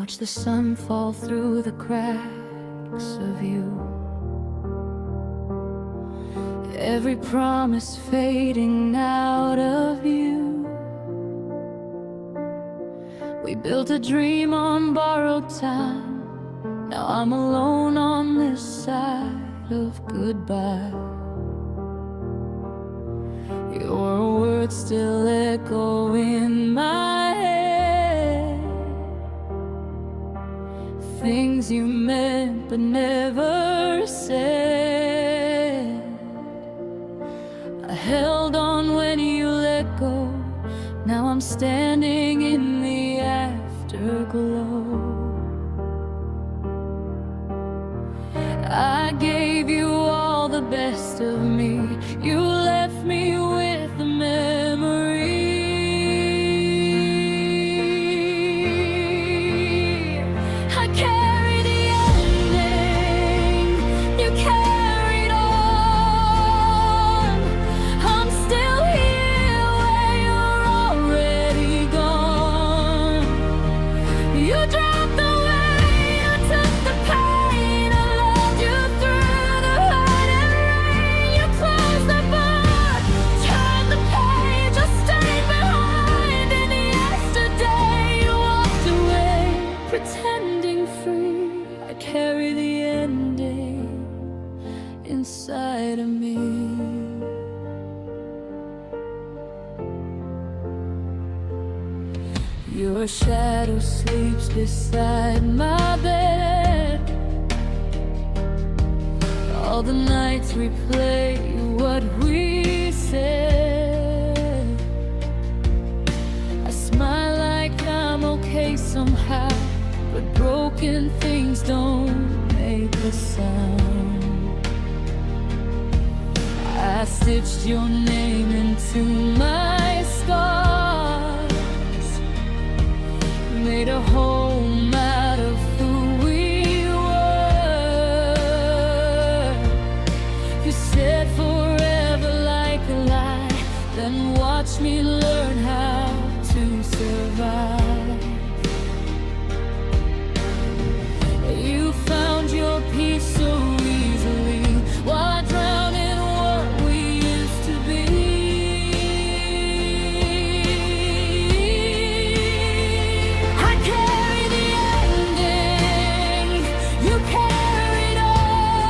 watch the sun fall through the cracks of you. Every promise fading out of you. We built a dream on borrowed time. Now I'm alone on this side of goodbye. Your words still echo in my head. Things you meant but never said. I held on when you let go. Now I'm standing in the afterglow. I gave you all the best of me. You left me with the memory. I carry the ending. You carried on. I'm still here where you're already gone. You dropped the weight, you took the pain. I loved you through the hurt and rain. You closed the book, turned the page, I stayed behind. And yesterday you walked away, pretending free. I carry the ending inside of me. Your shadow sleeps beside my bed. All the nights replay what we said. I smile like I'm okay somehow, but broken things don't make a sound. I stitched your name into my scars, made a home out of who we were. You said forever like a lie, then watch me learn how to survive. You found your peace so easily, while I drowned in what we used to be. I carry the ending, you carried on.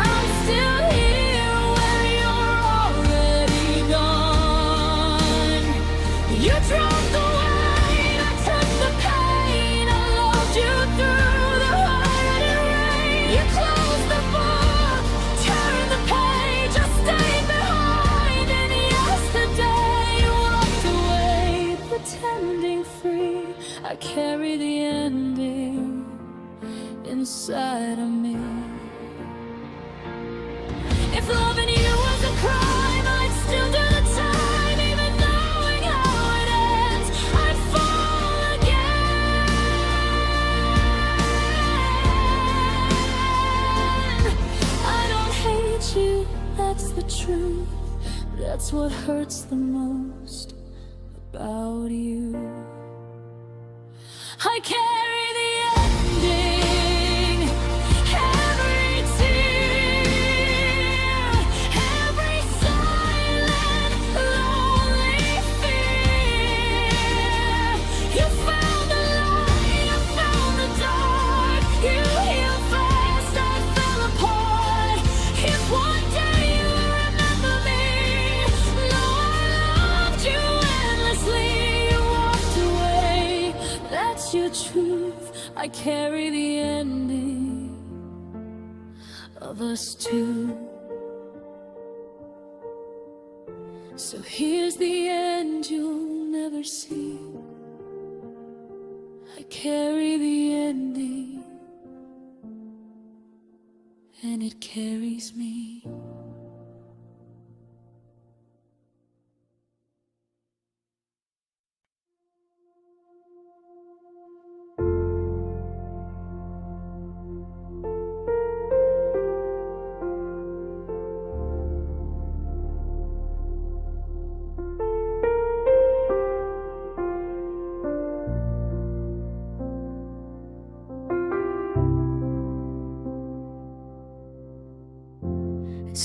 I'm still here where you're already gone. You dropped the weight, I took the pain. I loved you through the hurt and rain. You closed the book, turned the page, I stayed behind. And yesterday you walked away, pretending free. I carry the ending inside of me. If loving you was a crime, I'd still do the time. Even knowing how it ends, I'd fall again. I don't hate you, that's the truth. That's what hurts the most about you. I carry the ending, every tear, every silent, lonely fear. You found the light, you found the dark. You healed fast, I fell apart. If one day you remember me, know I loved you endlessly. You walked away, that's your truth. I carry the ending of us two. So here's the end you'll never see. I carry the ending, and it carries me.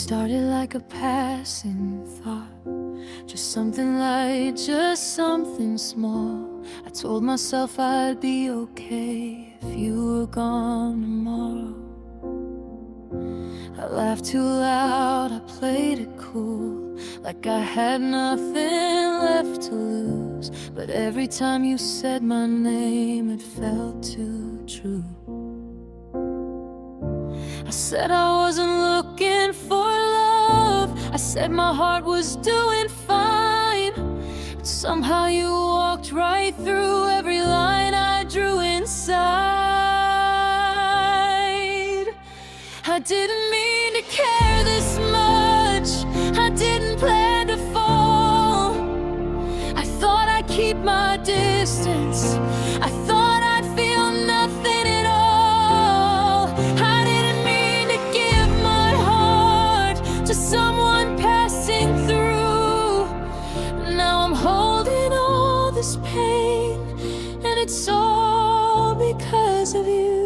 started like a passing thought, just something light, just something small. I told myself I'd be okay if you were gone tomorrow. I laughed too loud, I played it cool, like I had nothing left to lose. But every time you said my name, it felt too true. I said I wasn't looking for love, I said my heart was doing fine. But somehow you walked right through every line I drew inside. I didn't mean to care this much, I didn't plan to fall. I thought I'd keep my distance, I thought I'd feel nothing at all. I didn't mean to give my heart to someone passing through. Now I'm holding all this pain, and it's all because of you.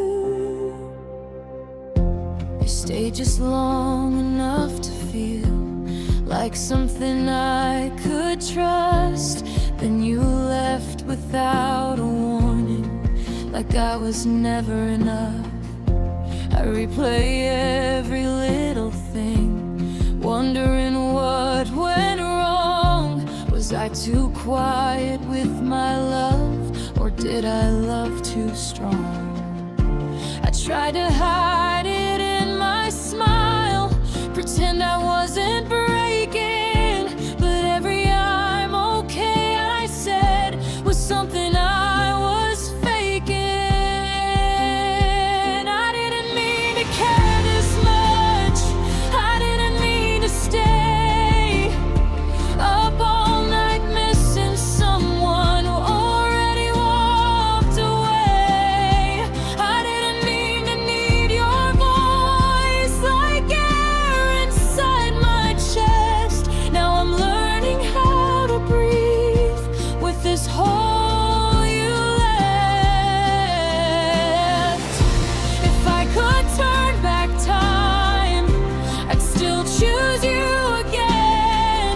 You stayed just long enough to feel like something I could trust. Then you left without a warning, like I was never enough. I replay every little thing, wondering what went wrong. Was I too quiet with my love, or did I love too strong? I tried to hide it in my smile, pretend I wasn't breaking. But every "I'm okay" I said was something I was faking. I didn't mean to care this much, I didn't mean to stay up all night missing someone who already walked away. I didn't mean to need your voice like air inside my chest. Now I'm learning how to breathe with this hole you left. If I could turn back time, I'd still choose you again,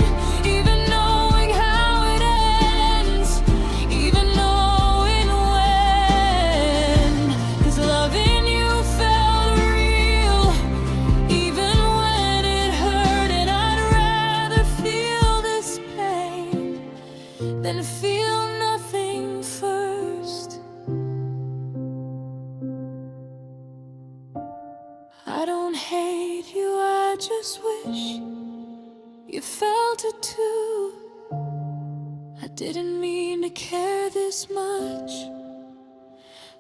even knowing how it ends, even knowing when. 'Cause loving you felt real, even when it hurt. And I'd rather feel this pain than feel nothing first. I don't hate you, I just wish you felt it too. I didn't mean to care this much,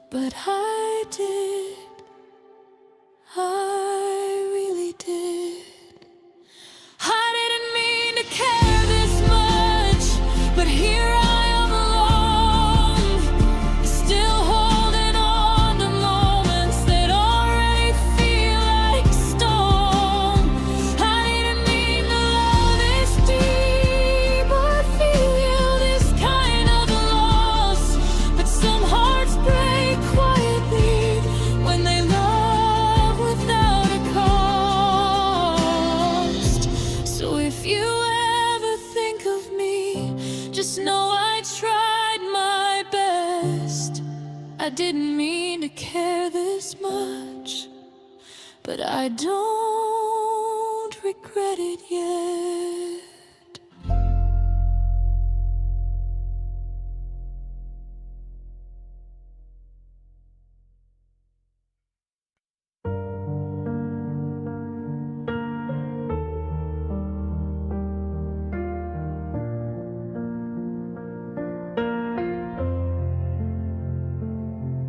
but I did, I really did. I didn't mean to care this much, but here I am alone, still holding on to moments that already feel like stone. I didn't mean to love this deep or feel this kind of loss, but some hearts break quietly when they love without a cost. So if you ever think of me, just know I tried my best. I didn't mean to care this much, but I don't regret it yet.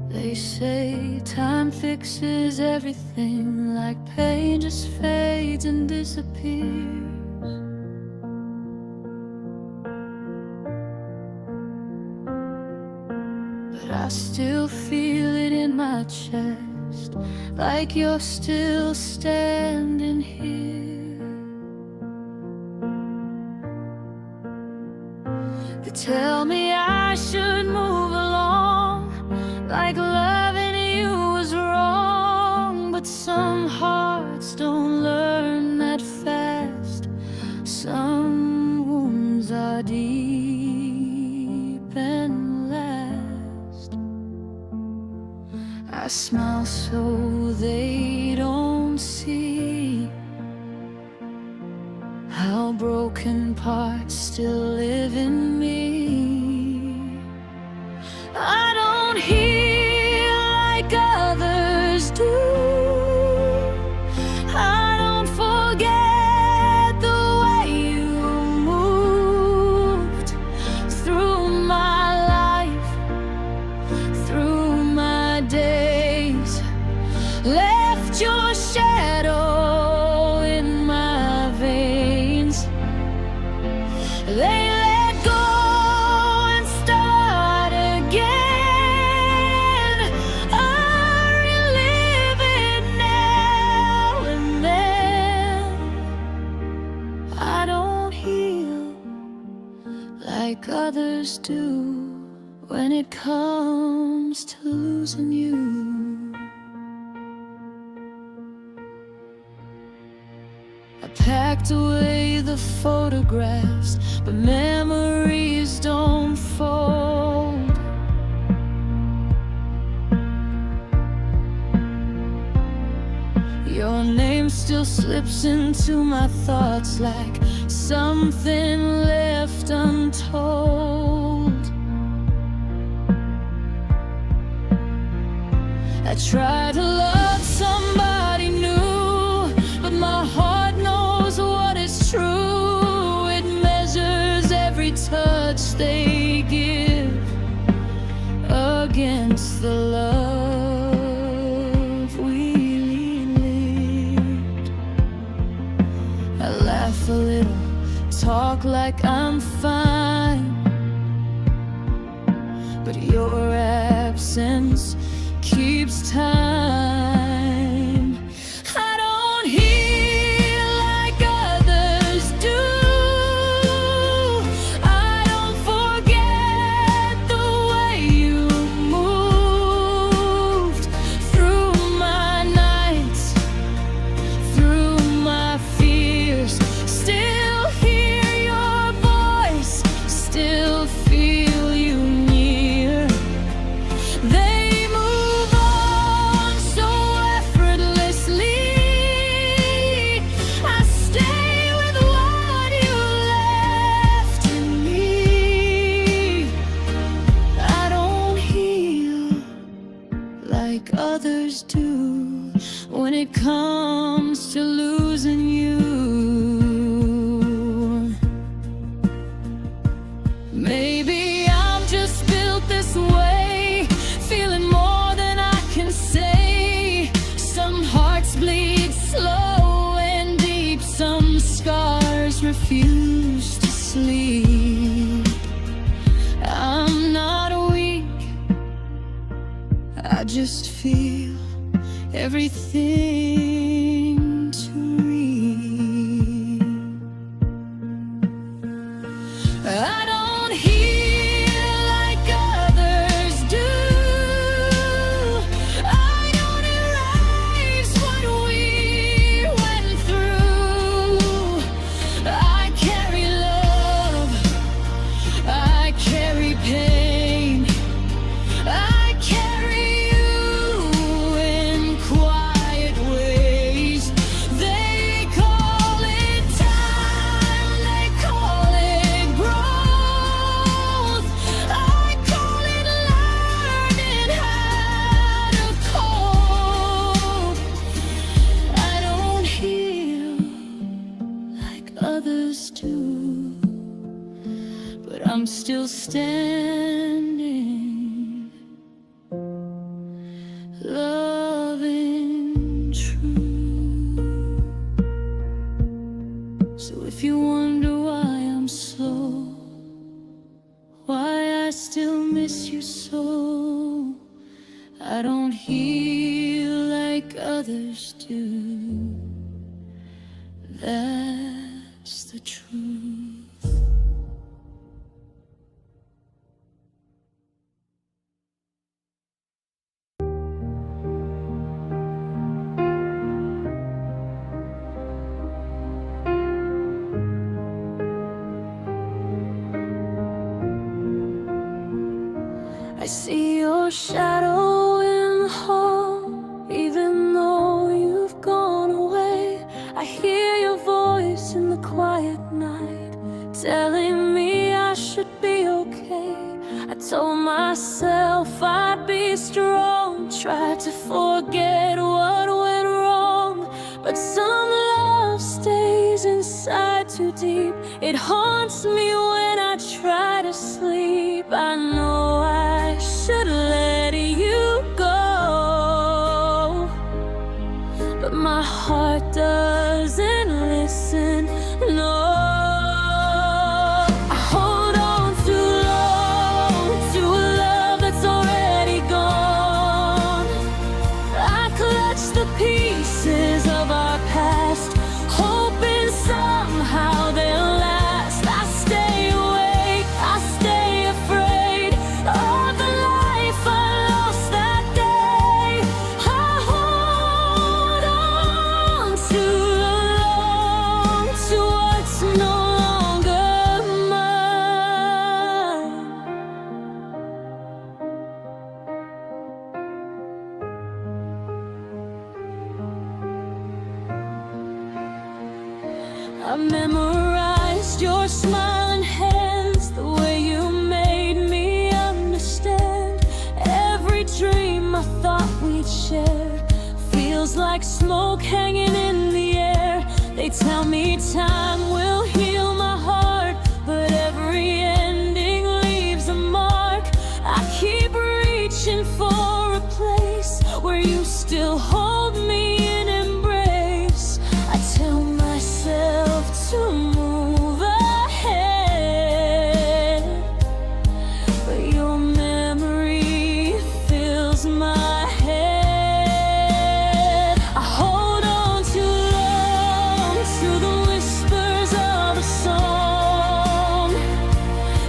They say time fixes everything, like pain just fades and disappears. But I still feel it in my chest, like you're still standing here. They tell me I should move along, like loving you was wrong. But some hearts don't learn that fast. are deep and last. I smile so they don't see how broken parts still live in me. I don't heal like others do. I don't forget the way you moved through my life, through my days, left your shadow in my veins. They let go and start again. I relive it now and then. I don't heal like others do when it comes to losing you. I packed away the photographs, but memories don't fold. Your name still slips into my thoughts like something left untold. I try to love somebody new, but my heart knows what is true. It measures every touch they give against the love we lived. I laugh a little, talk like I'm fine, but your absence keeps time. I don't heal like others do. I don't forget the way you moved through my nights, through my fears. Still hear your voice, still feel you near. They move on so effortlessly. I stay with what you left in me. I don't heal like others do when it comes to losing you. Maybe I'm just built this way, feeling more than I can say. Some hearts bleed slow and deep, some scars refuse to sleep. I'm not weak, I just feel everything to read. I don't heal like others do. I don't erase what we went through. I carry love, I carry pain, I carry you in quiet ways. They call it time, they call it growth. I call it learning how to cope. I don't heal like others do, but I'm still standing, loving true. So if you wonder why I'm slow, why I still miss you so, I don't heal like others do. That's the truth. I see your shadow in the hall, even though you've gone away. I hear your voice in the quiet night, telling me I should be okay. I told myself I'd be strong, tried to forget what went wrong, but some love stays inside too deep. It haunts me when I try to sleep. I know I should let you go, but my heart doesn't listen, no. I hold on too long to a love that's already gone. I clutch the pieces of our past, hoping somehow they'll last. I stay awake, I stay afraid of the life I lost that day. I hold on too long to what's no longer mine. I memorized your smiling hands, the way you made me understand. Every dream I thought we'd share feels like smoke hanging in the air. They tell me time will heal my heart, but every ending leaves a mark. I keep reaching for a place where you still hold me in embrace. I tell myself to move ahead, but your memory fills my head. I hold on too long to the whispers of a song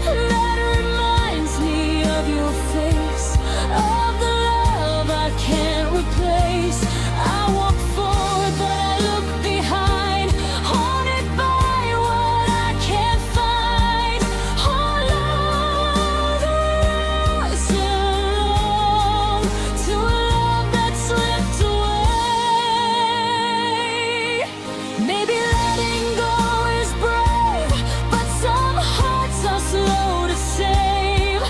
that reminds me of your face, of the love I can't replace. I walk forward, but I look behind, haunted by what I can't find. Oh, love isn't long to a love that slipped away. Maybe letting go is brave, but some hearts are slow to save.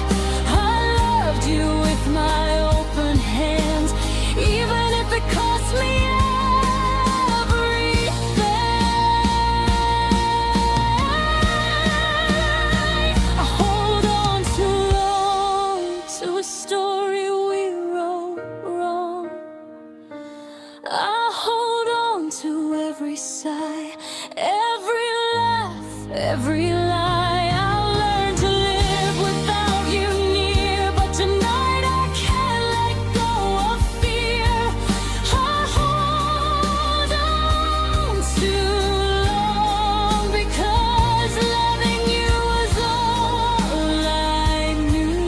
I loved you with my open hands, even if it cost me everything. I hold on too long to a story we wrote wrong. I hold on to every sigh, every laugh, every lie. I'll learn to live without you near, but tonight I can't let go of fear. I hold on too long because loving you was all I knew.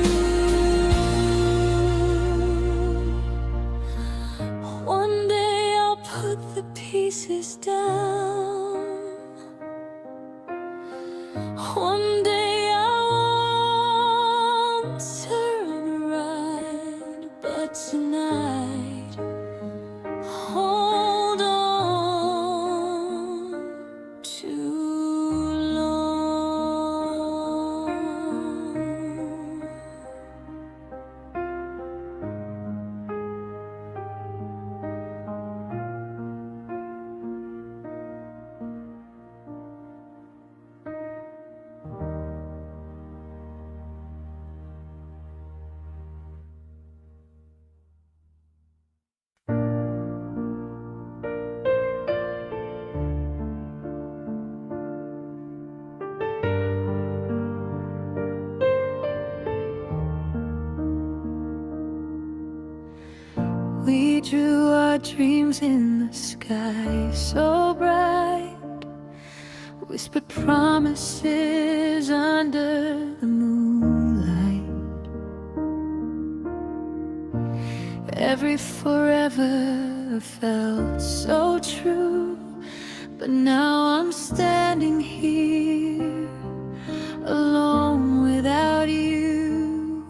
One day I'll put the pieces down. One day I won't turn around, but tonight, hold on too long. We drew our dreams in the sky so bright, whispered promises under the moonlight. Every forever felt so true, but now I'm standing here alone without you.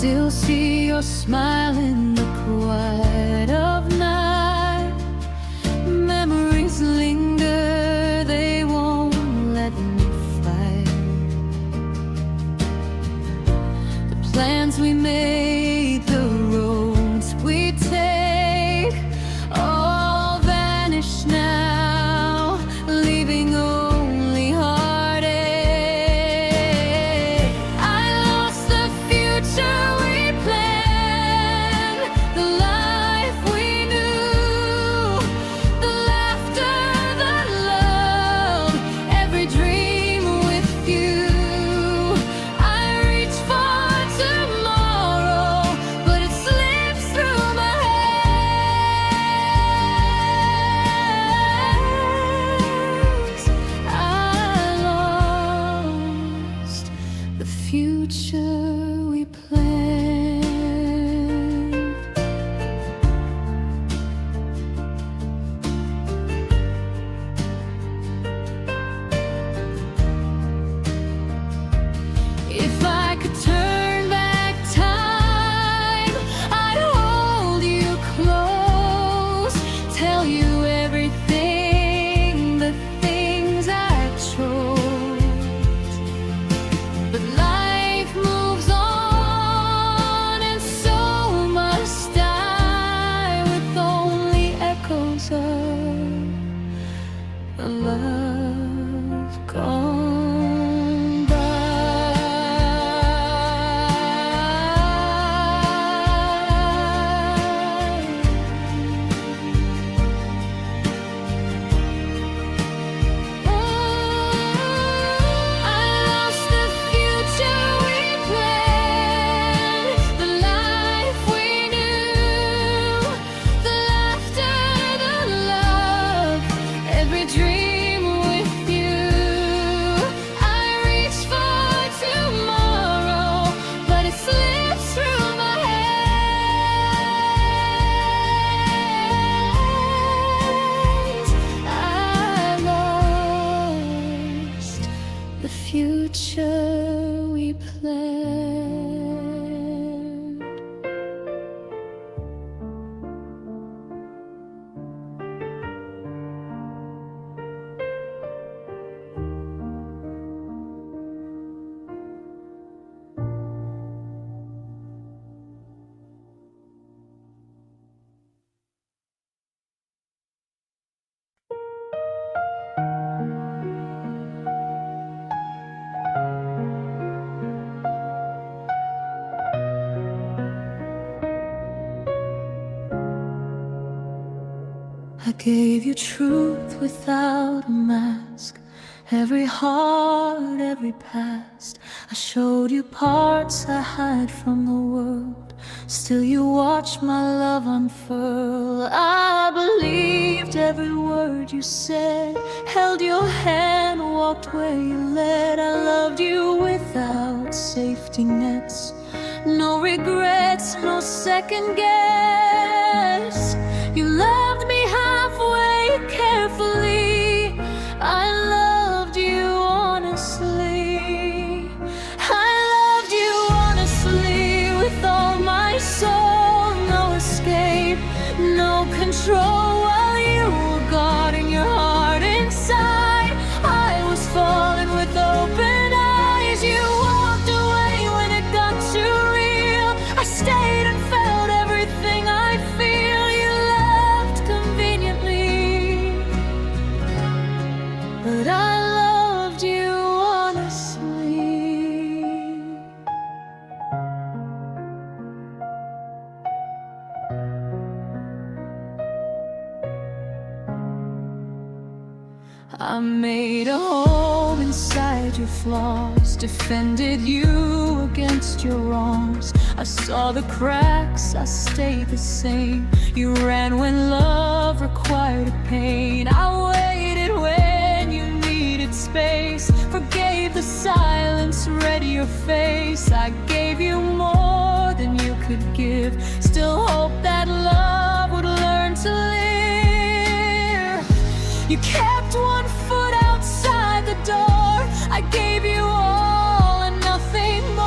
still see your smile in the quiet of night. Memories linger, they won't let me fight. The plans we made, the roads we take, all vanish now, leaving only heartache. I lost the future we planned, the life we knew, the laughter, the love, every dream with you. I reach for tomorrow, but it slips through my hands. I lost the future we planned. If I could turn back time, I'd hold you close, tell you everything, the things I chose. But life moves on, and so must I, with only echoes of a love gone by. I lost the future we planned, the life we knew, the laughter, the love, every dream with you. I reach for tomorrow, but it slips through my hands. I lost the future we planned. I gave you truth without a mask, every heart, every past. I showed you parts I hide from the world, still you watched my love unfurl. I believed every word you said, held your hand, walked where you led. I loved you without safety nets, no regrets, no second guess. You loved me halfway, carefully. I loved you honestly. I loved you honestly, with all my soul. No escape, no control, while you were guarding your heart inside. I was falling with open eyes. You walked away when it got too real. I stayed and felt everything I feel. You left conveniently, but I loved you honestly. I made a home inside your flaws, defended you against your wrongs. I saw the cracks, I stayed the same. You ran when love required pain. I waited when you needed space, forgave the silence, read your face. I gave you more than you could give, still hope that love would learn to live. You kept one foot outside the door. I gave you all and nothing more.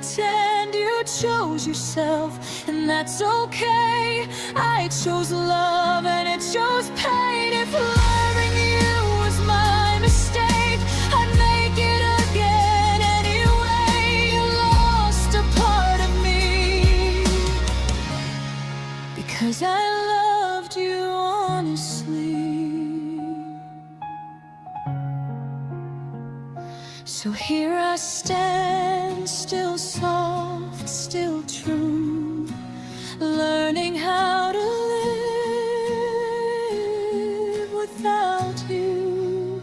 pretend. You chose yourself, and that's okay. I chose love and it chose pain. If loving you was my mistake, I'd make it again anyway. You lost a part of me because I loved you honestly. So here I stand, still soft, still true, learning how to live without you.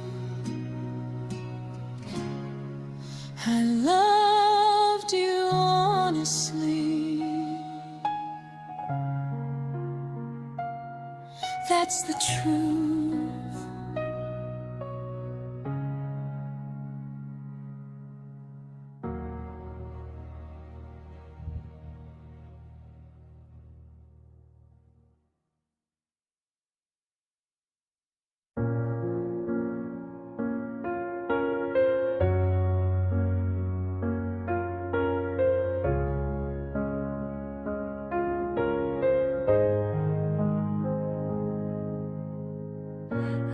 I loved you honestly. That's the truth.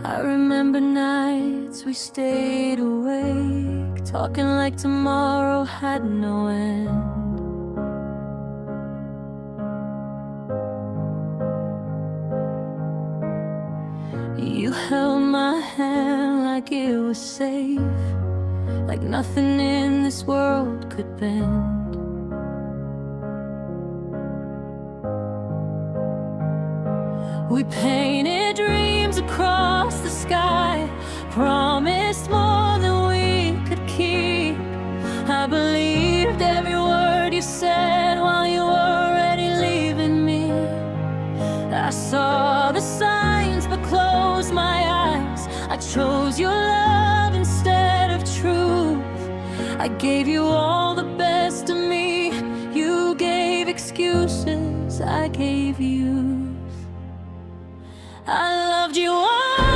I remember nights we stayed awake, talking like tomorrow had no end. You held my hand like it was safe, like nothing in this world could bend. We painted dreams across the sky, promised more than we could keep. I believed every word you said while you were already leaving me. I saw the signs but closed my eyes. I chose your love instead of truth. I gave you all the best of me. You gave excuses, I gave you. I loved you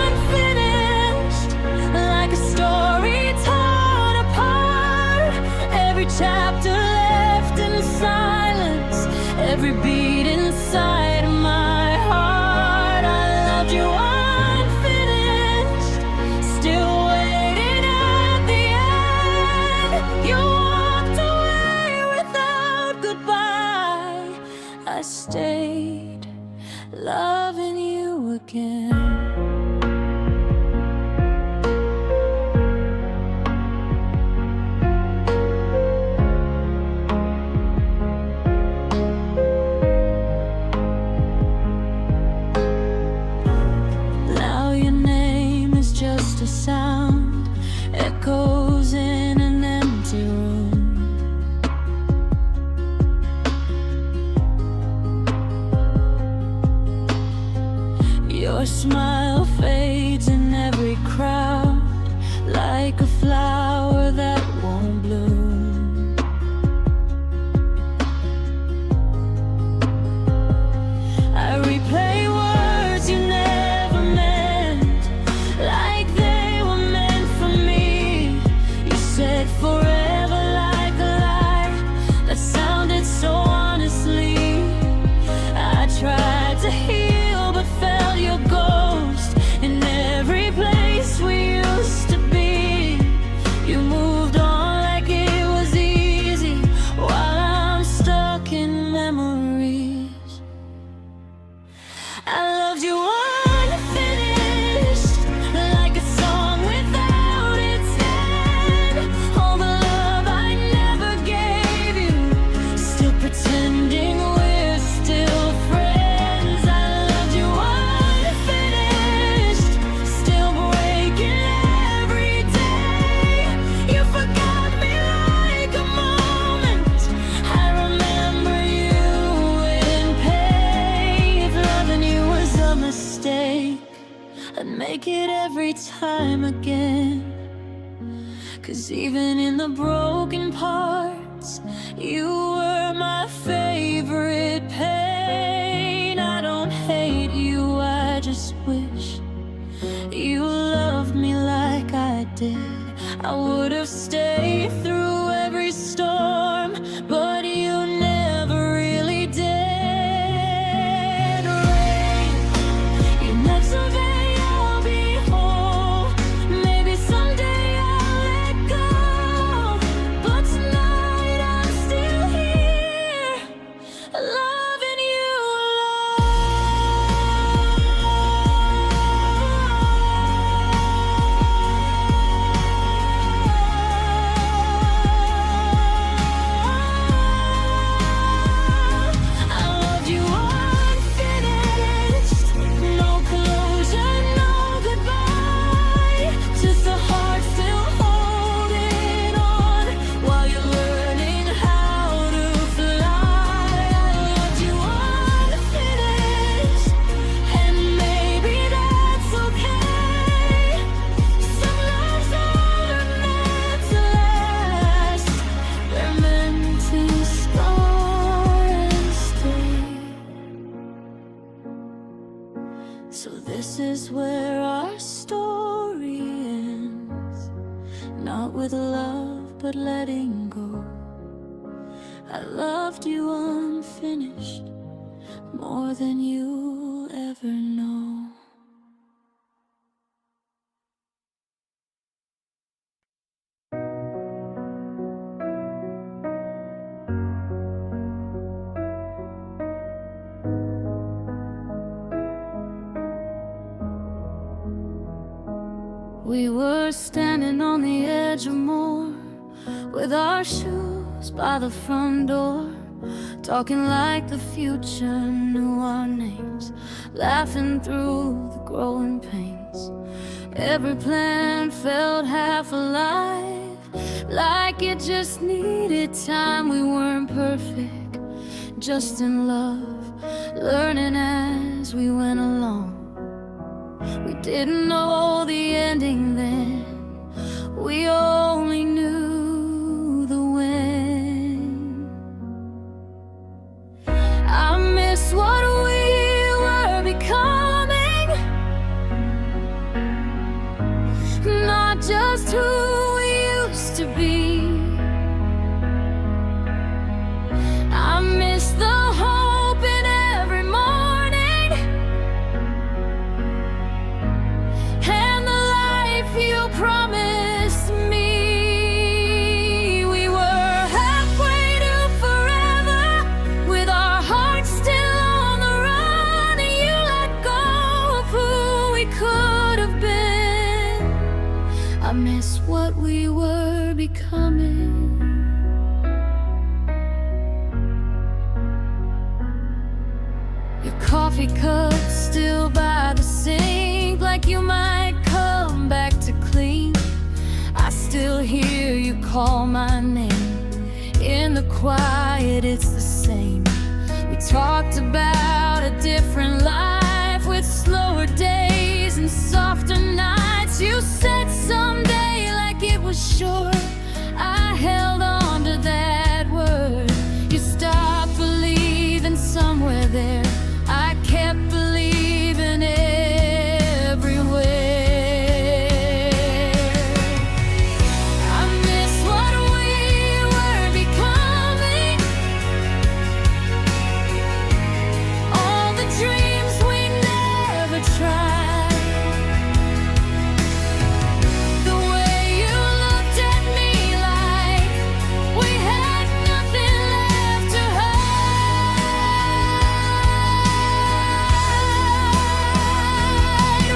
unfinished, like a story torn apart. Every chapter left in silence, every beat inside of my heart. I loved you unfinished, still waiting at the end. You walked away without goodbye. I stayed, loving you again. Now your name is just a sound, echoes in an empty room. Your smile fades in every crowd, like a flower that won't bloom. I replay words you never meant, like they were meant for me. You said forever like a lie that sounded so honestly. I tried to heal but felt your ghost in every place we used to be. You moved on like it was easy, while I'm stuck in memories. I loved you unfinished, like a song without its end. All the love I never gave you, still pretending we're still friends. I loved you unfinished, still breaking every day. You forgot me like a moment. I remember you in pain. If loving you was a mistake, I'd make it every time again. 'Cause even in the broken parts, you were my favorite pain. I don't hate you, I just wish you loved me like I did. I would have stayed through every storm, not with love, but letting go. I loved you unfinished, more than you'll ever know. We were standing on the edge of more, with our shoes by the front door, talking like the future knew our names, laughing through the growing pains. Every plan felt half alive, like it just needed time. We weren't perfect, just in love, learning as we went along. We didn't know the ending then, we only knew the when. I miss what we were becoming, not just who we used to be. I miss the hope in every morning, and the life you promised me. We were halfway to forever, with our hearts still on the run, and you let go of who we could have been. I miss what we were becoming. Your coffee cup still by the sink, like you might come back to clean. I still hear you call my name. In the quiet it's the same. We talked about a different life, with slower days and softer nights. You said someday like it was sure. I held on to that word. You stopped believing somewhere there. I kept believing everywhere. I miss what we were becoming, all the dreams we never tried, the way you looked at me like we had nothing left to hide.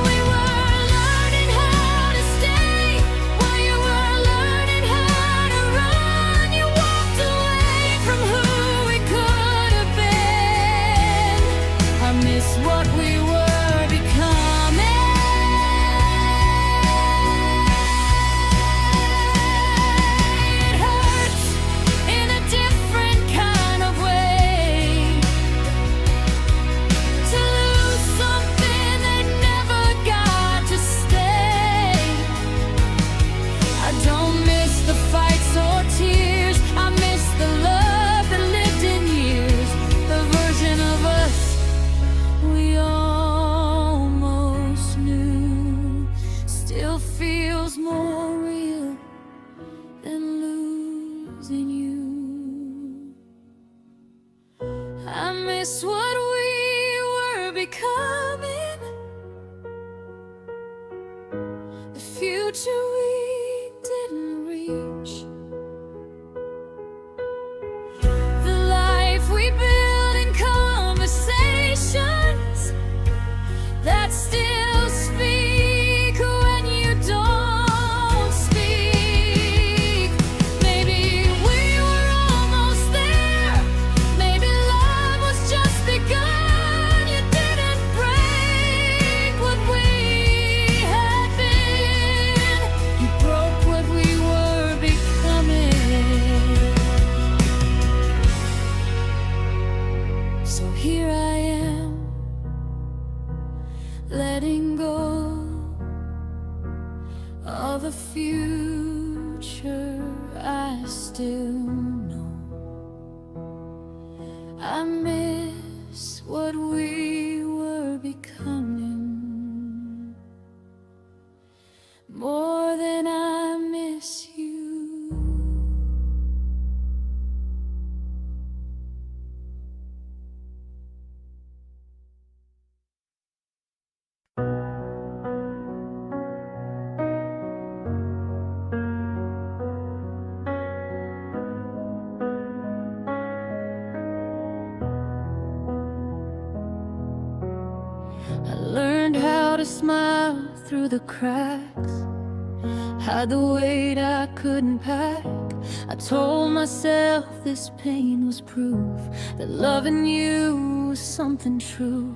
We were learning how to stay while you were learning how to run. You walked away from who we could have been. I miss what we were becoming. It hurts in a different kind of way to lose something that never got to stay. I don't miss the fights or tears, I miss the love that lived in years. The version of us we almost knew still feels more real than losing you. I miss what we were becoming, the future we didn't reach, the life we built in conversations that still speak when you don't speak. Maybe we were almost there, maybe love was just begun. You didn't break what we had been, you broke what we were becoming. So here I am, letting go of a future I still know. I miss what we were becoming, more than I miss you. smile through the cracks, hide the weight I couldn't pack. I told myself this pain was proof that loving you was something true.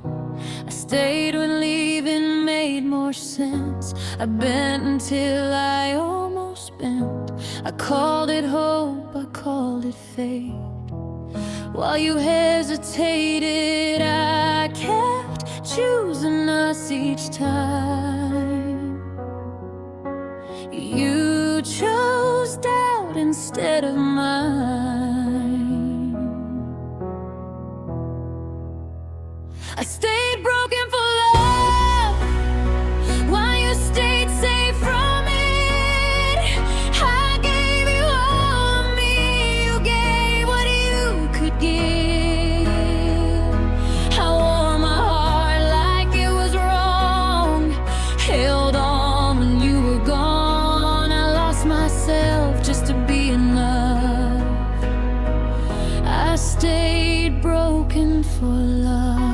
I stayed when leaving made more sense. I bent until I almost bent. I called it hope, I called it fate. While you hesitated, I kept choosing us each time. You chose doubt instead of mine. I stayed broken for love while you stayed safe from it. I gave you all of me, you gave what you could give. I wore my heart like it was wrong, held on when you were gone. I lost myself just to be enough. I stayed broken for love.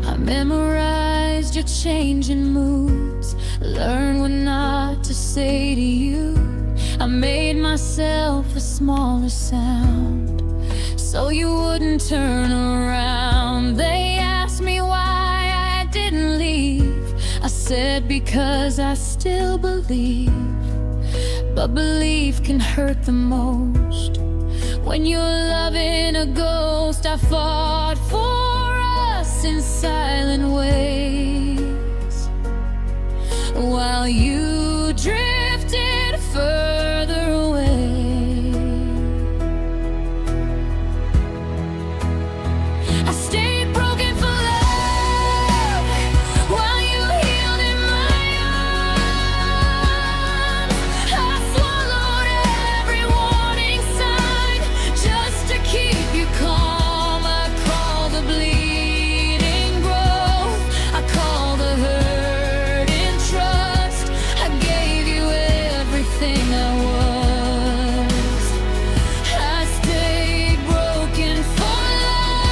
I memorized your changing moods, learned what not to say to you. I made myself a smaller sound so you wouldn't turn around. They asked me why I didn't leave. I said because I still believe, but belief can hurt the most. When you're loving a ghost, I fought for us in silent ways, while you drifted further away. I stayed broken for love while you healed in my arms. I swallowed every warning sign just to keep you calm. I call the bleeding growth, I call the hurt in trust. I gave you everything I was. I stayed broken for love.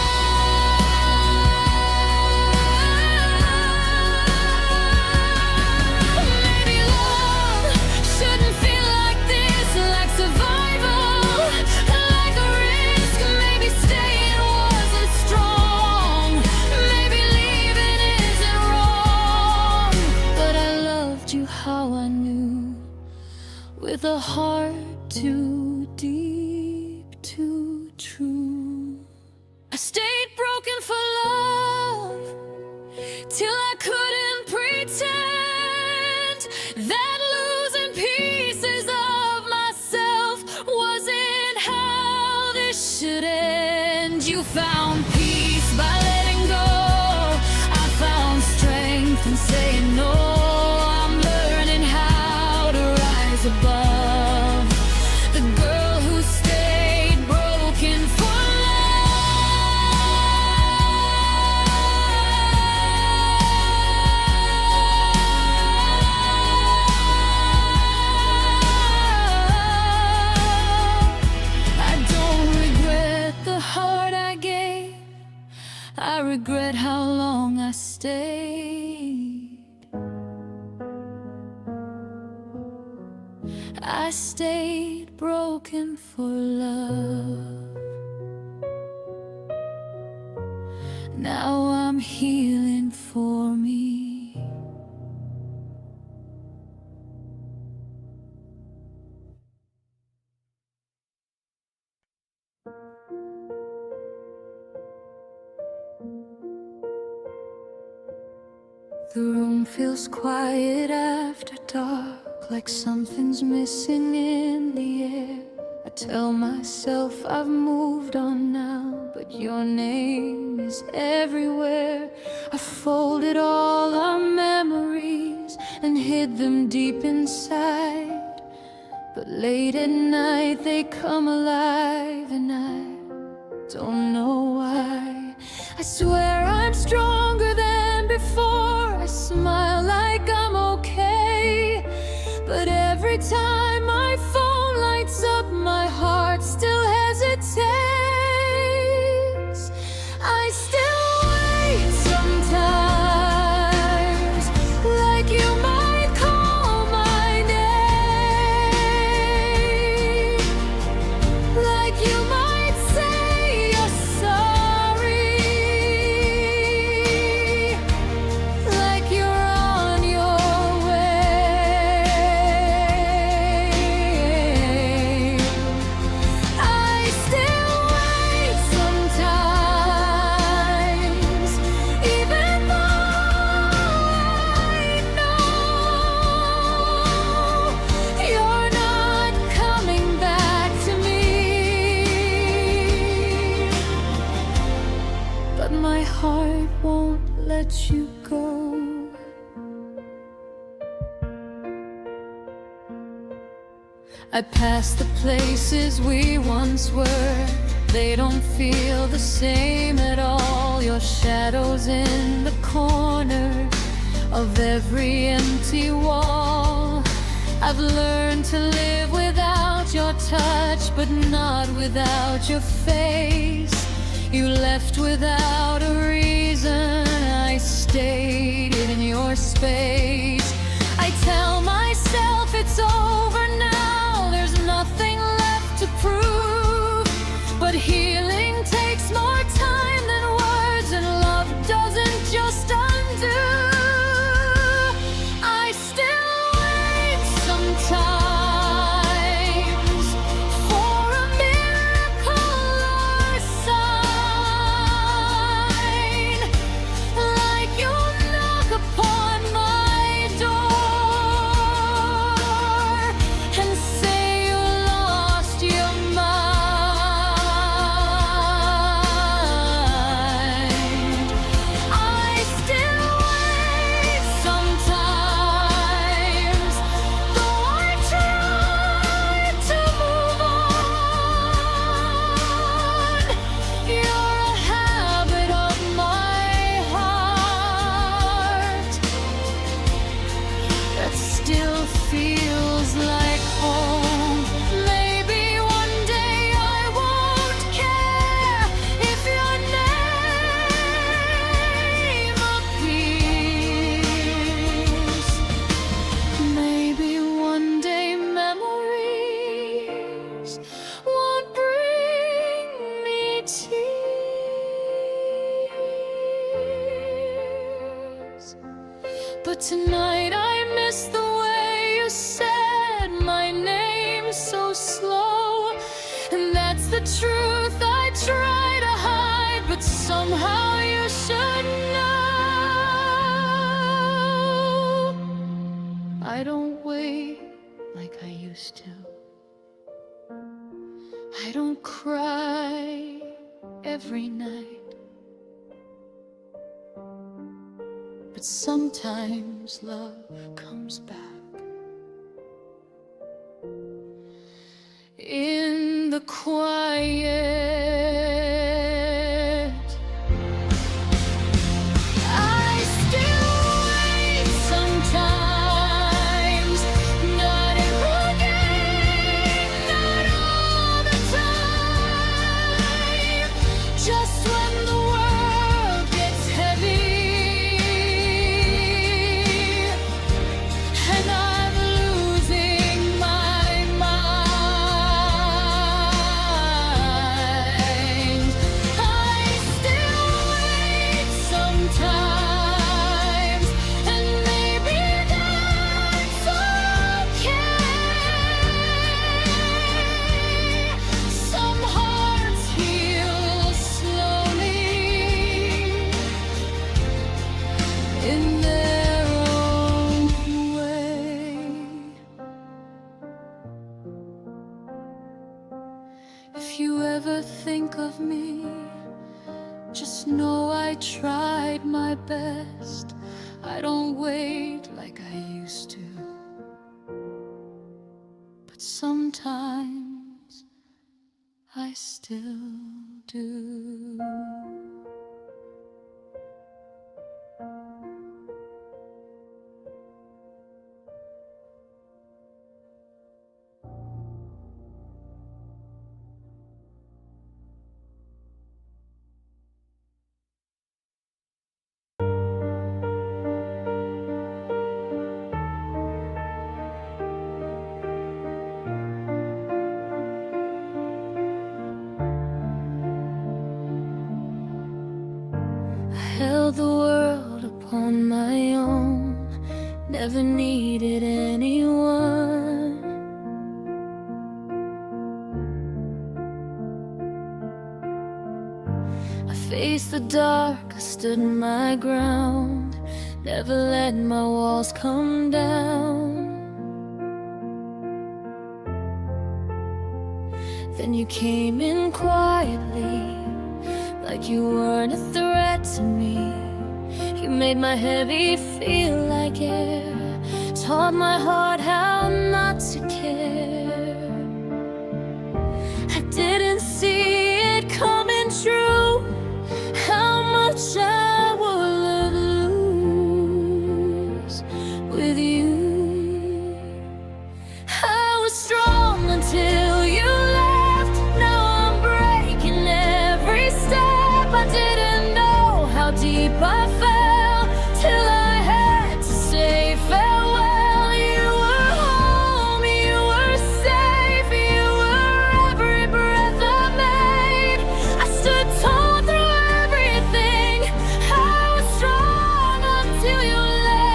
Maybe love shouldn't feel like this, like survival, like a risk. Maybe staying wasn't strong, maybe leaving isn't wrong. But I loved you how I knew, with a heart too deep, too true. I stayed broken for love till I couldn't pretend that losing pieces of myself wasn't how this should end. You found peace by letting go, I found strength in saying no. I'm learning how to rise above the girl who stayed broken for love. I don't regret the heart I gave, I regret how long I stayed. I stayed broken for love. Now I'm healing for me. The room feels quiet after dark, like something's missing in the air. I tell myself I've moved on now, but your name is everywhere. I folded all our memories and hid them deep inside, but late at night they come alive and I don't know why. I swear I'm stronger than before, I smile like I'm okay, but every time my phone lights up, my heart still hesitates. I pass the places we once were. They don't feel the same at all. Your shadow's in the corner of every empty wall. I've learned to live without your touch, but not without your face. You left without a reason, I stayed in your space. I tell myself it's over now, there's nothing left to prove. But healing takes more time than words, and love doesn't just undo. I still wait sometimes for a miracle or sign, like you'll knock upon my door and say you lost your mind. I still wait sometimes, though I try to move on. You're a habit of my heart that still feels like home. Maybe one day I won't care if your name appears. Maybe one day memories won't bring me tears. But tonight I miss the way you said my name so slow. And that's the truth I try to hide, but somehow you should know. I don't wait like I used to. I don't cry every night. But sometimes love comes back in the quiet. I still wait sometimes, not again, not all the time. Just when the world gets heavy and I'm losing my mind, I still wait sometimes, and maybe that's okay. Some hearts heal slowly in their own way. If you ever think of me, just know I tried my best. I don't wait like I used to, but sometimes I still do. Held the world upon my own, never needed anyone. I faced the dark, I stood my ground, never let my walls come down. Then you came in quietly, like you weren't a threat to me. You made my heavy feel like air, taught my heart how not to care. didn't see it coming true, how much I would lose with you. I was strong until you left. Now I'm breaking every step. I didn't know how deep I fell till I had to say farewell. You were home, you were safe, you were every breath I made. I stood tall through everything. I was strong until you left.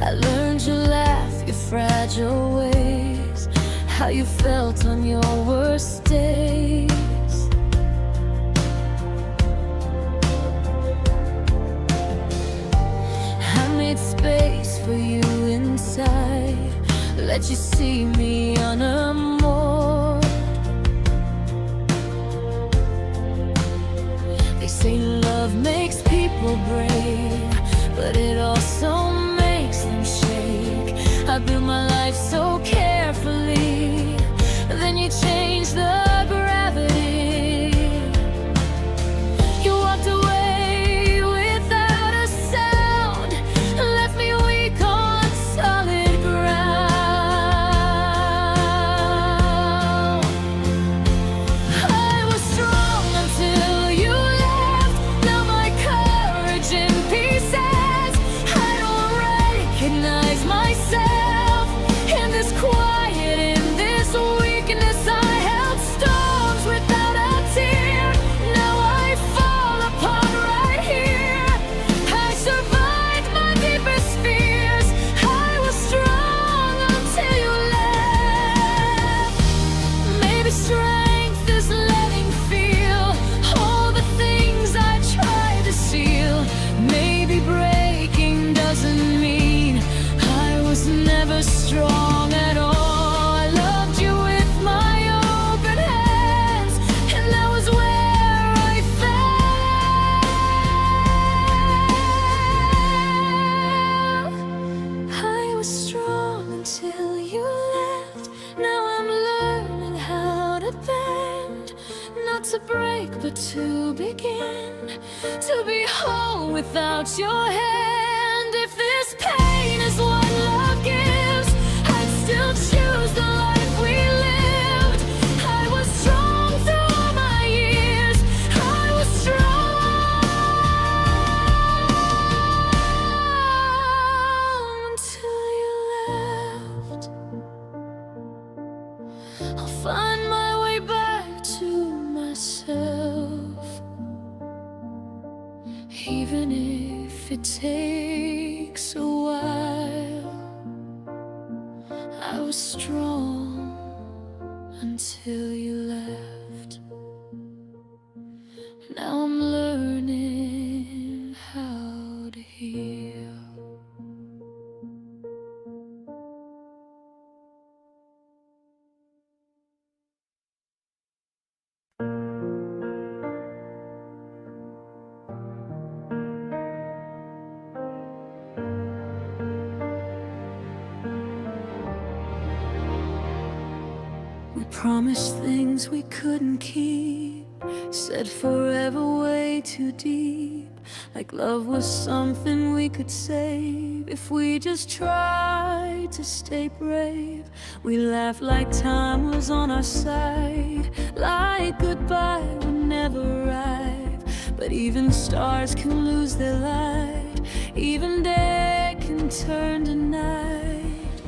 I learned your laugh, your fragile ways, how you felt on your worst days. I made space for you inside, let you see me unmoored. They say love makes people brave, but it also makes them shake. I built my life so carefully, then you changed the gravity. You walked away without a sound, left me weak on solid ground. I was strong until you left. Now my courage in pieces. I don't recognize myself in this quiet, in this weakness. I held storms without a tear. Now I fall apart right here. I survived my deepest fears. I was strong until you left. Maybe strength is letting feel all the things I tried to seal. Maybe breaking doesn't mean I was never strong at all. I loved you with my open hands, and that was where I fell. I was strong until you left. Now I'm learning how to bend, not to break but to begin, to be whole without your hand. If this pain is what love gives, I'd still choose the life we lived. I was strong through all my years. I was strong until you left. I'll find my way back to myself, even if it takes a while. I was strong until you left. Now I'm learning how to heal. We promised things we couldn't keep, said forever way too deep, like love was something we could save if we just tried to stay brave. We laughed like time was on our side, like goodbye would never arrive. But even stars can lose their light, even day can turn to night.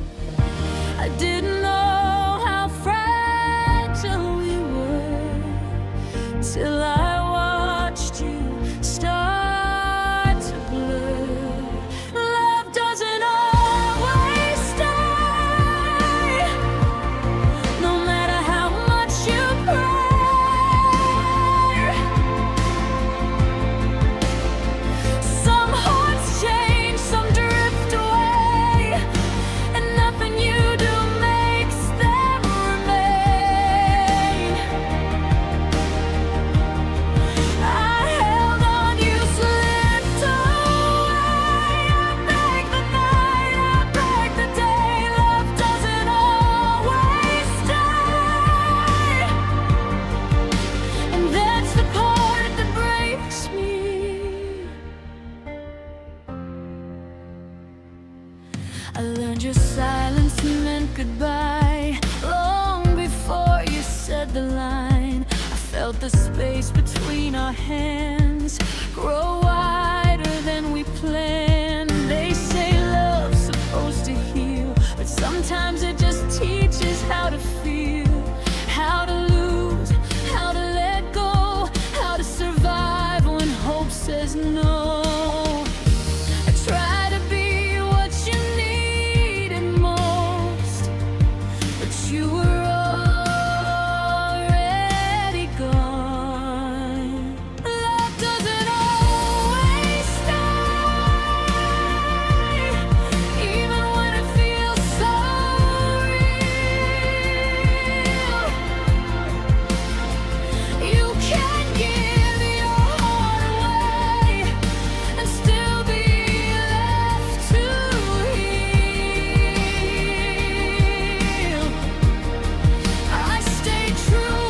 I didn't know how fragile we were till I watched you start to blur. Love doesn't always stay, no matter how much you pray. Some hearts change, some drift away, and nothing you do makes them remain. your silence meant goodbye. Long before you said the line, I felt the space between our hands grow wider than we planned. They say love's supposed to heal, but sometimes it just teaches how to feel, how to lose, how to let go, how to survive when hope says no. I try to be what you needed most, but you were already gone. Love doesn't always stay, even when it feels so real. You can give your heart away and still be left to heal. I stay true,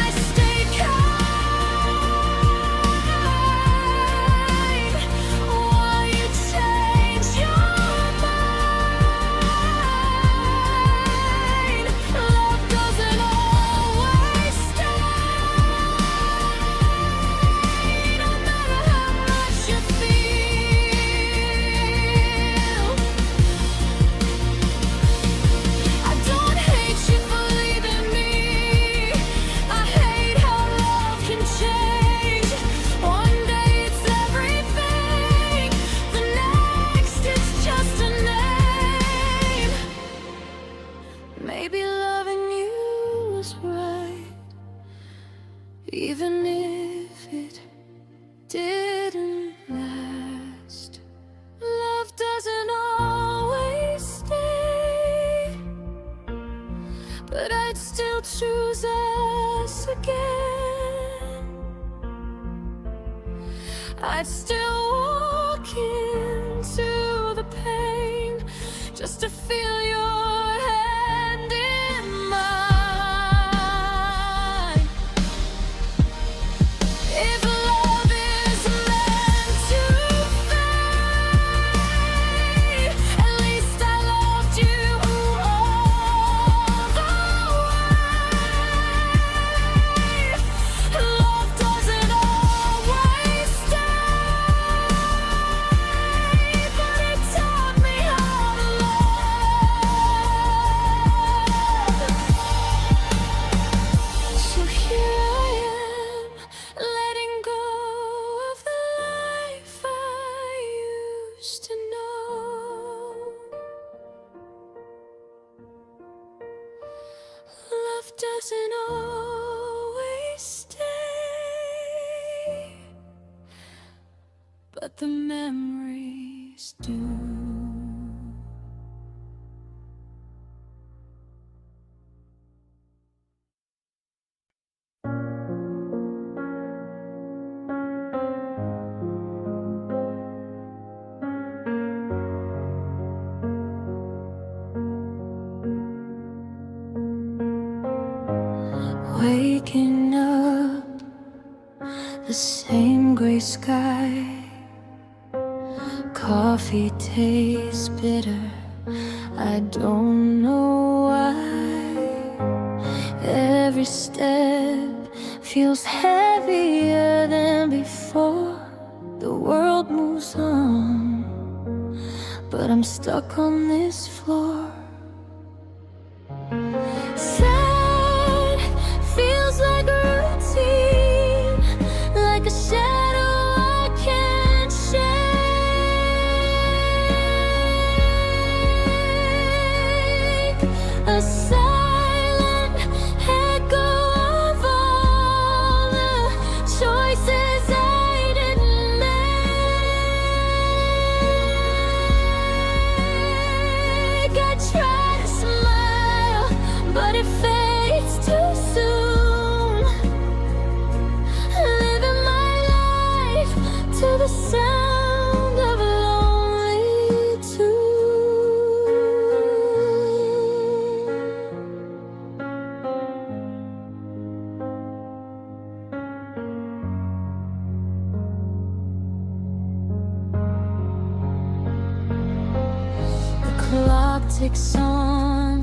I stay kind, while you change your mind. Love doesn't always stay, no matter how much you feel. I don't hate you for leaving me. I hate how love can change. One day it's everything, the next it's just a name. Maybe loving you was right, even if it didn't last. Love doesn't always stay, but I'd still choose us again. I'd still walk into the pain just to feel your hand in mine. If love is meant to fade, at least I loved you all the way. Love doesn't always stay, but it taught me how to love. So here I am, letting go of the life I used to know. Love doesn't always stay, but the memories do. Waking up, the same gray sky. Coffee tastes bitter, I don't know why. Every step feels heavier than before. The world moves on, but I'm stuck on this floor. Sad feels like a routine, like a shadow I can't shake. A silent echo of all the choices I didn't make. I tried ticks on,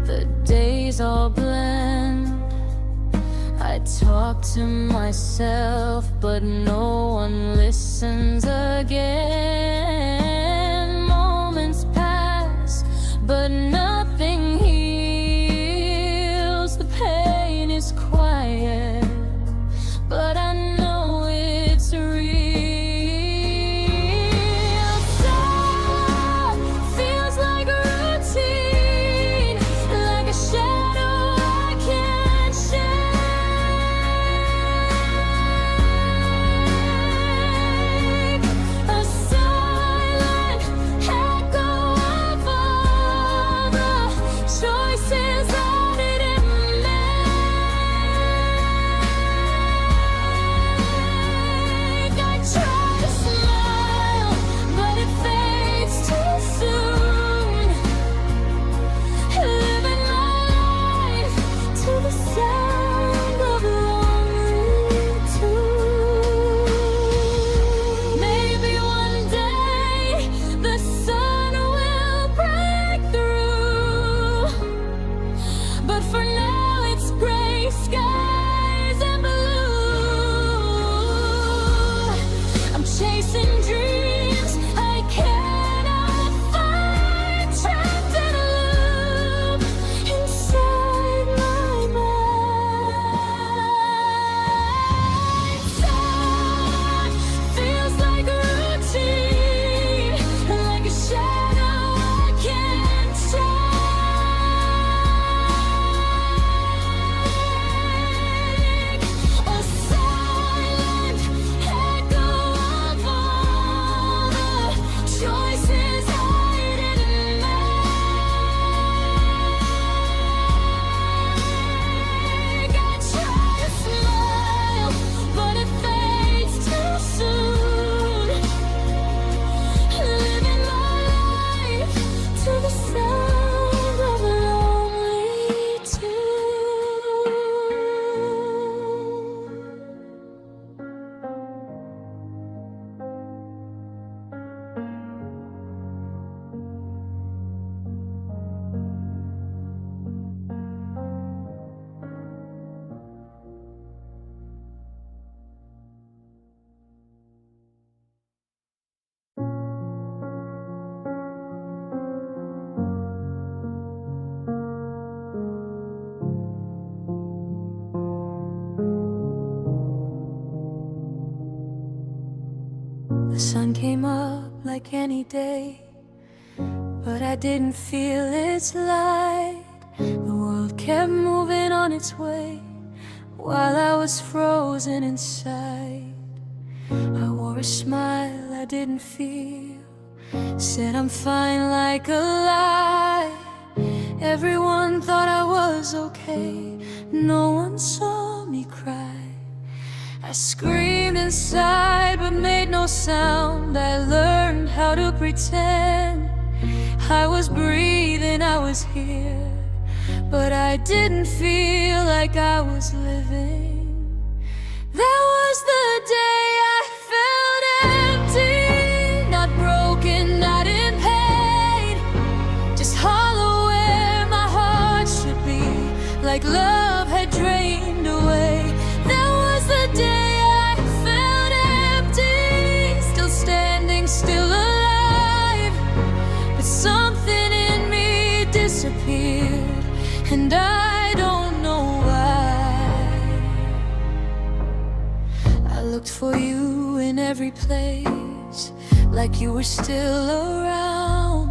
the days all blend. I talk to myself, but no one listens again. Moments pass, but nothing heals. The pain is quiet, but I know it's real. Time feels like a routine, like a shadow I can't shake. A silent echo of all the choices I didn't make. I try to smile, but it fades too soon. Living my life to the sound of lonely tune. Maybe one day the sun will break through, but for now it's gray skies and blue. I'm chasing dreams I cannot find, trapped in a loop inside my mind. Time feels like a routine, like a shadow I can't shake. A silent echo of all the choices I didn't make. I try to smile, but it fades too soon. Living my life to the sound of lonely tune. The sun came up like any day, but I didn't feel its light. The world kept moving on its way while I was frozen inside. I wore a smile I didn't feel, said I'm fine like a lie. Everyone thought I was okay, no one saw me cry. I screamed inside but made no sound. I learned how to pretend I was breathing, I was here, but I didn't feel like I was living. That was the day I felt empty, not broken, not in pain, just hollow where my heart should be, like love had drained away. That was the day I felt empty, still standing, still alive, but something in me disappeared, and I don't know why. I looked for you in every place, like you were still around,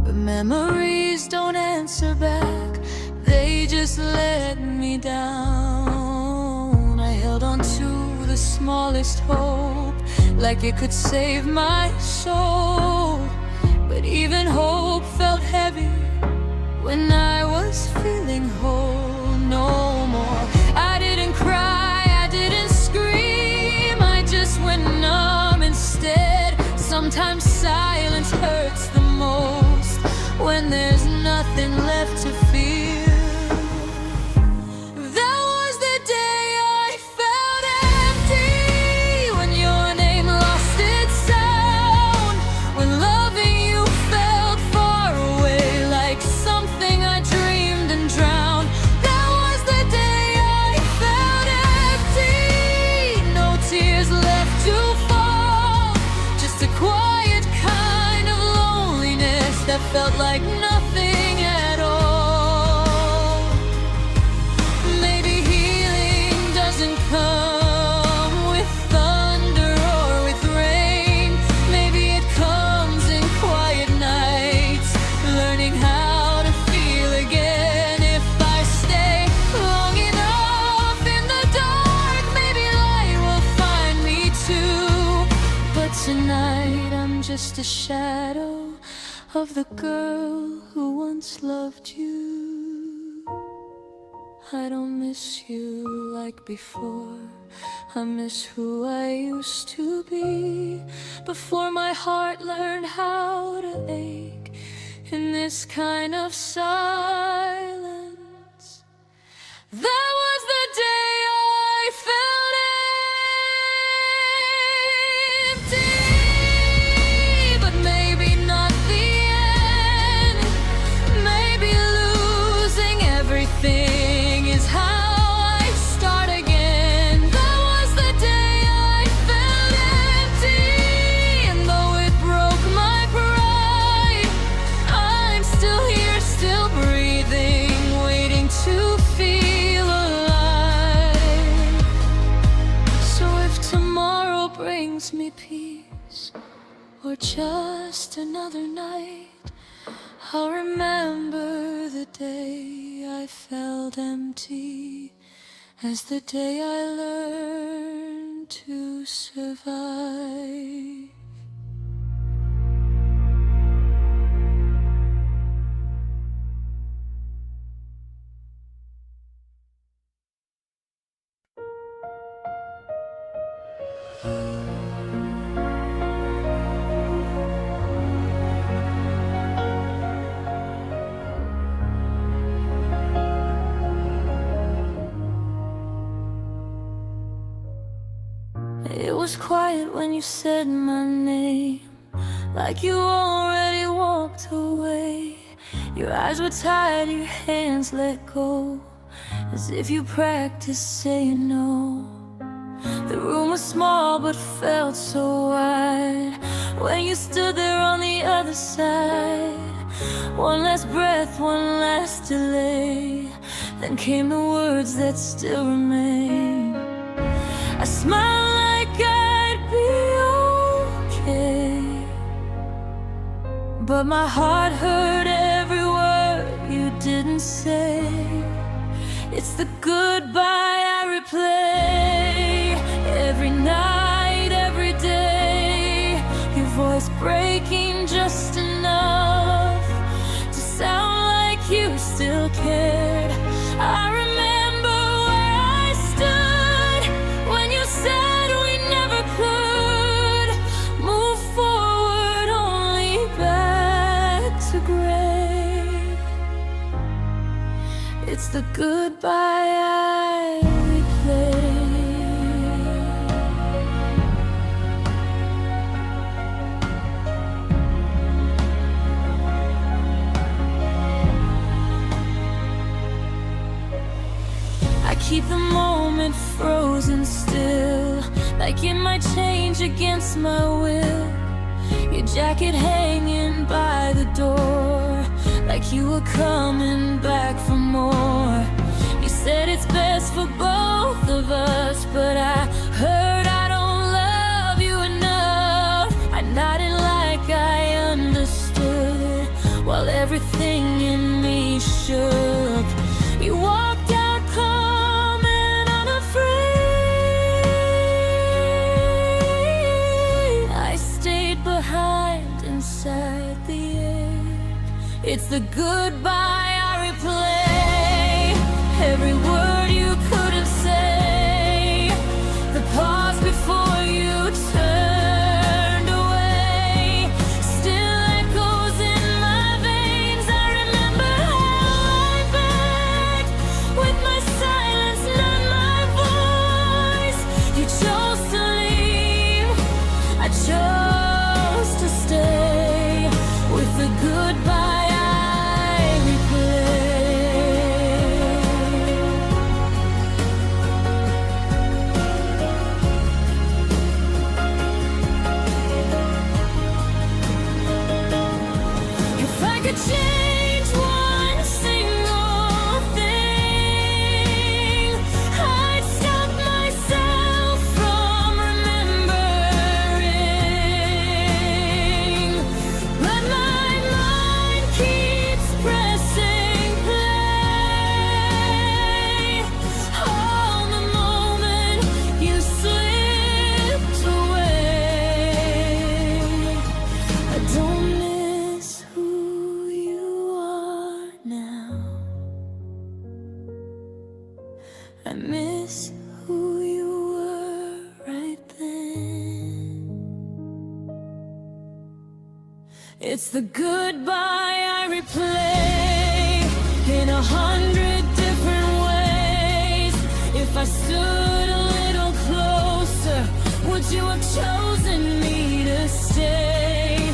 but memories don't answer back, they just let me down. I held on to the smallest hope, like it could save my soul, but even hope felt heavy when I was feeling whole. No more, I didn't cry, I didn't scream, I just went numb instead. Sometimes silence hurts the most when there's nothing left to feel. That was the day I felt empty, when your name lost its sound, when loving you felt false. felt like nothing at all. Maybe healing doesn't come with thunder or with rain. Maybe it comes in quiet nights, learning how to feel again. If I stay long enough in the dark, maybe light will find me too. But tonight I'm just a shadow of the girl who once loved you. I don't miss you like before. I miss who I used to be, before my heart learned how to ache in this kind of silence. That was the day I felt empty, but maybe not the end. Maybe losing everything is how I start again. That was the day I felt empty, and though it broke my pride, I'm still here, still breathing, waiting to feel alive. So if tomorrow brings me peace, or just another night, I'll remember the day I felt empty as the day I learned to survive. It was quiet when you said my name, like you already walked away. Your eyes were tired, your hands let go, as if you practiced saying no. The room was small but felt so wide when you stood there on the other side. One last breath, one last delay, then came the words that still remain. I smiled like I'd be okay, but my heart heard every word you didn't say. It's the goodbye I replay every night, every day. Your voice breaking just enough to sound like you still cared. I remember where I stood when you said we never could move forward, only back to gray. It's the goodbye I replay. I keep the moment frozen still, like it might change against my will. Your jacket hanging by the door, like you were coming back for more. You said it's best for both of us, but I heard I don't love you enough. I nodded like I understood, while everything in me shook. You walked out calm and unafraid. I stayed behind inside the air. It's the goodbye I replay, every word you couldn't say, the pause before you turned away, still echoes in my veins. I remember how I begged with my silence, not my voice. You chose to leave, I chose to stay. With the goodbye I It's the goodbye I replay in 100 different ways. If I stood a little closer, would you have chosen me to stay?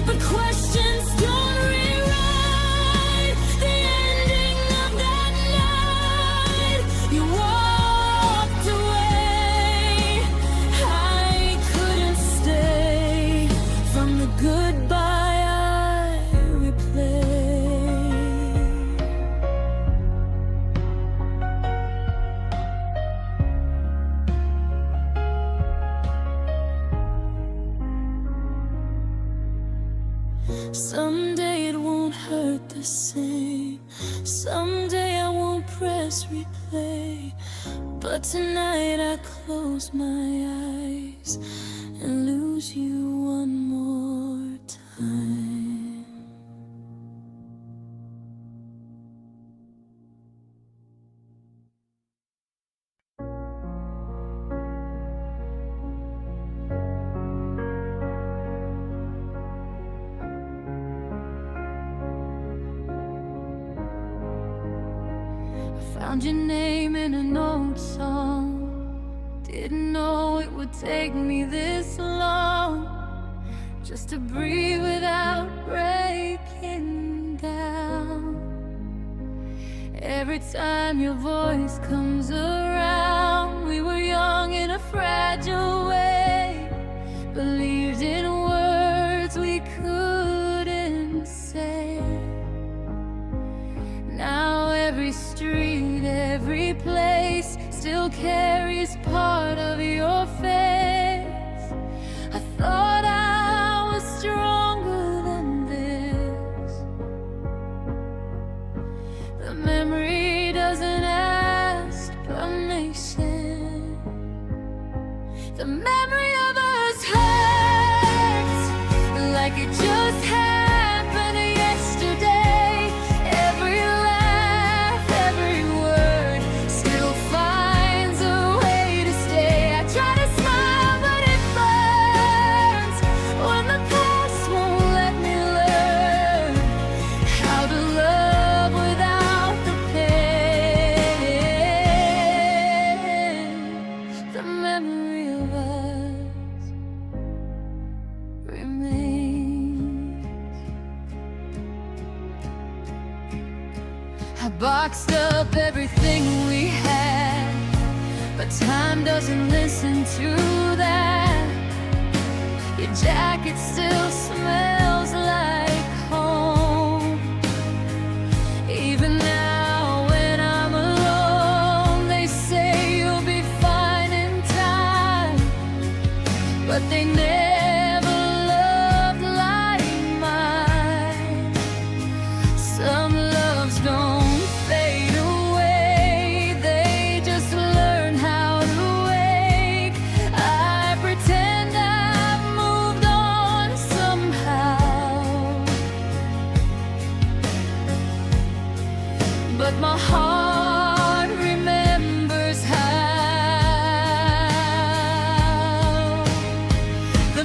But questions don't rewrite the ending of that night. You walked away. I couldn't stay from the goodbye I replay. Someday it won't hurt the same. Someday I won't press replay. But tonight I close my eyes and lose you one more time. Found your name in an old song. Didn't know it would take me this long just to breathe without breaking down. Every time your voice comes around, we were young in a fragile way, believed in words we couldn't say. Now every street, every place still carries part of your face. I thought I was stronger than this. The memory doesn't ask permission. The memory of us hurts like it just happened yesterday. Every laugh, every word still finds a way to stay. I try to smile, but it burns when the past won't let me learn how to love without the pain. The memory of us remains. I boxed up everything we had, but time doesn't listen to that. Your jacket still smells like home. Even now when I'm alone, they say you'll be fine in time, but they never loved like mine. Some loves don't fade away, they just learn how to wake. I pretend I've moved on somehow, but my heart remembers how. The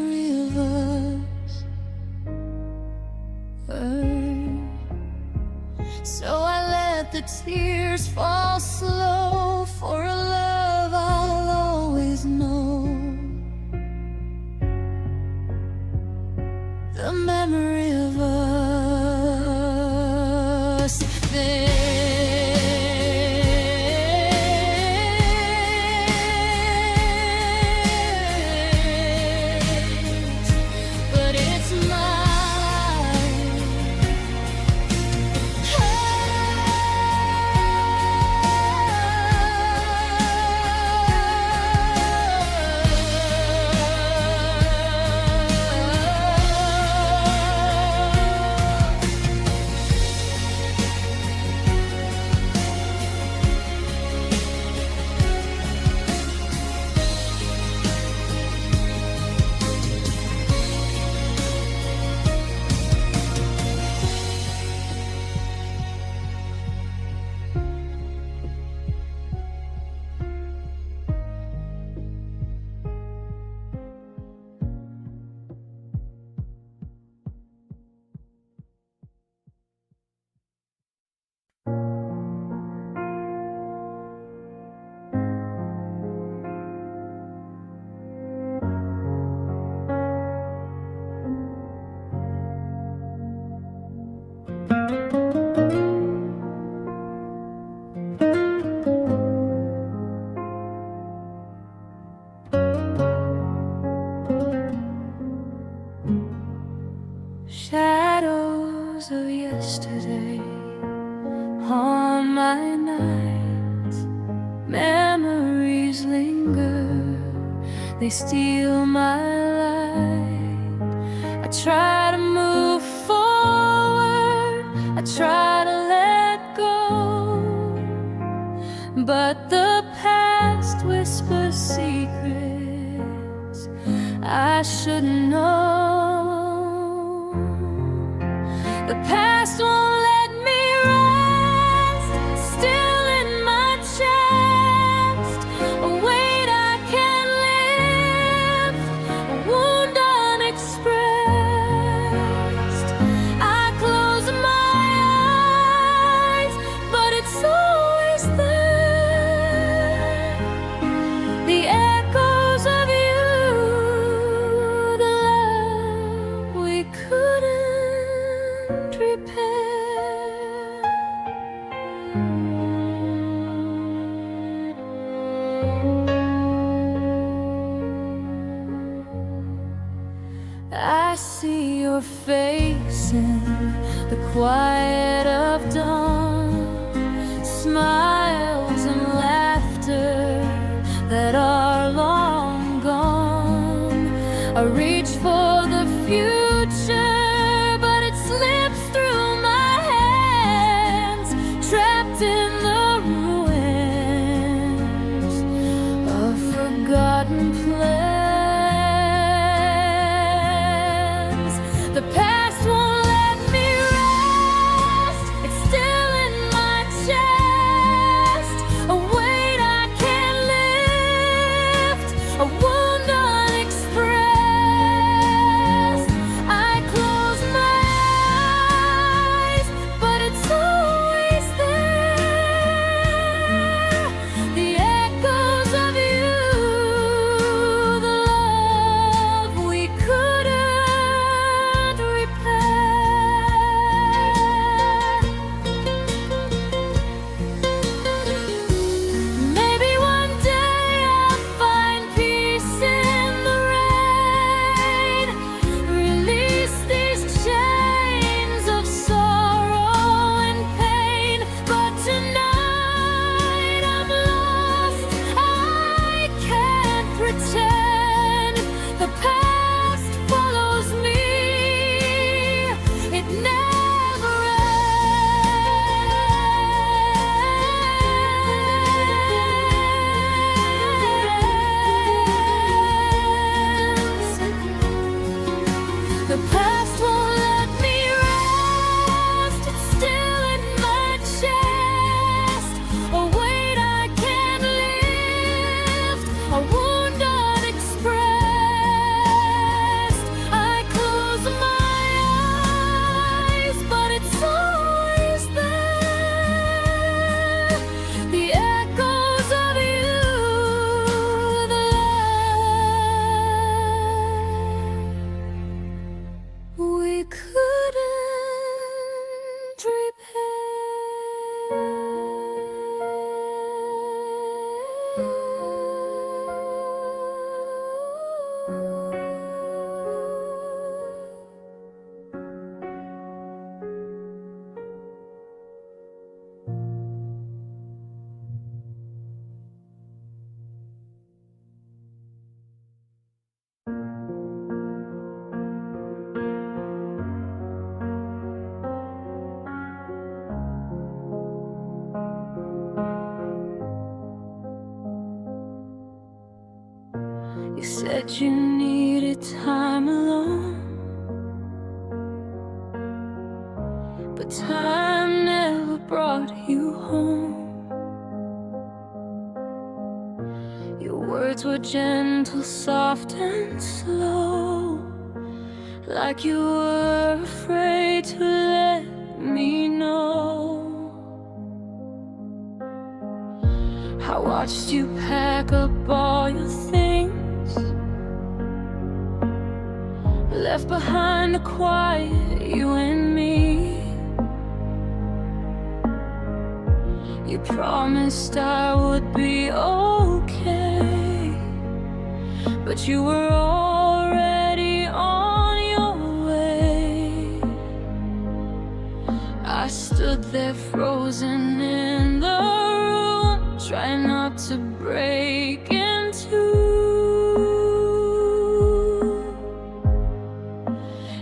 memory of us. So I let the tears fall slow for a love I'll always know. The memory of us then. Shadows of yesterday haunt my nights. Memories linger, they steal my light. I try to move forward, I try to let go, but the past whispers secrets I should know. The past won't let me rest, still in my chest, a weight I can't lift, a wound unexpressed. I close my eyes, but it's always there. The echoes of you, the love we couldn't I see your face in the quiet of dawn, smiles and laughter that are long gone. I reach for the future, but it slips through my hands, trapped in the ruins of forgotten plans. The past won't let me rest, it's still in my chest, a weight I can't lift, a wound unexpressed. I close my eyes, but it's always there. The echoes of you, the love we couldn't repair. Maybe one day I'll find peace in the rain, release these chains of sorrow and pain. But tonight I'm lost, I can't pretend. The past follows me, it never ends. The past won't let me rest, it's still in my chest, a weight I can't lift, a wound unexpressed. said you needed time alone, but time never brought you home. Your words were gentle, soft and slow, like you were afraid to let me know. I watched you pack up all your things, left behind to quiet you and me. You promised I would be okay, but you were already on your way. I stood there frozen in the room, trying not to break in two.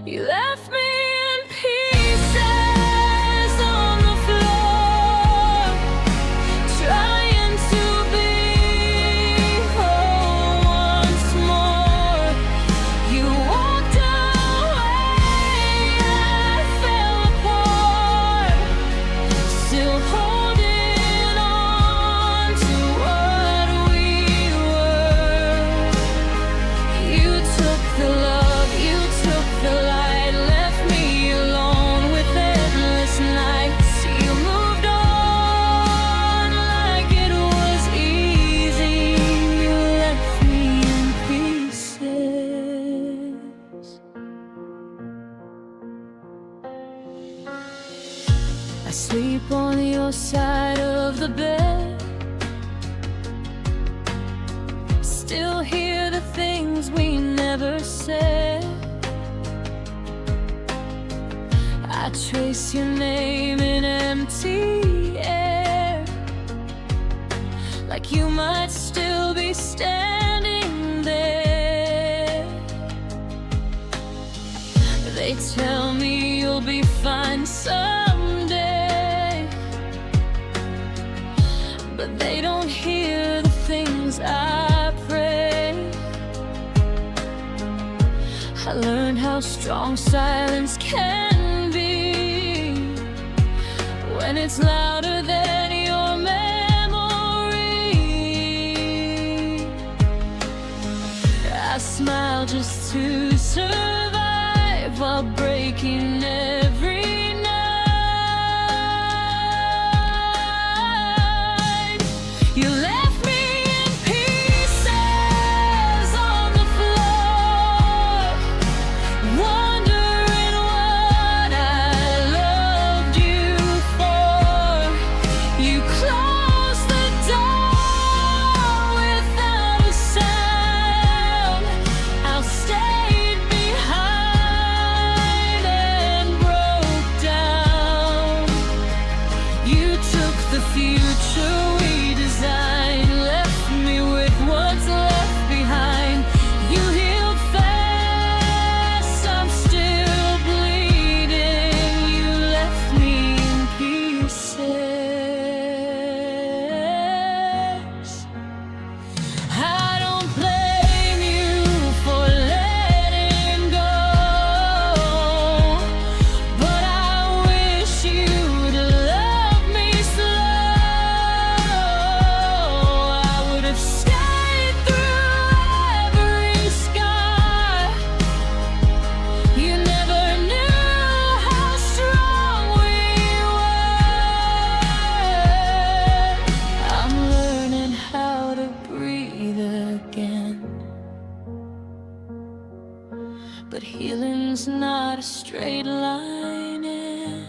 You left me in pieces on the floor, trying to be whole once more. You walked away, I fell apart, still holding on to what we were. You took the love, you took the light, left me alone with endless nights. You moved on like it was easy. You left me in pieces. I sleep on your side of the bed, still hear the things we never said. I trace your name in empty air, like you might still be standing there. They tell me you'll be fine someday, but they don't hear the things I pray. I learned how strong silence can be when it's louder than your memory. I smile just to survive while breaking every night. You left me in pieces on the floor, wondering what I loved you for. You closed the door without a sound. I stayed behind and broke down. You took the future we designed, left me with what's left behind. You healed fast, I'm still bleeding. You left me in pieces. I don't blame you for letting go, but I wish you'd love me slow. I would have stayed through every scar. You never knew how strong we were. I'm learning how to breathe again, but healing's not a straight line, and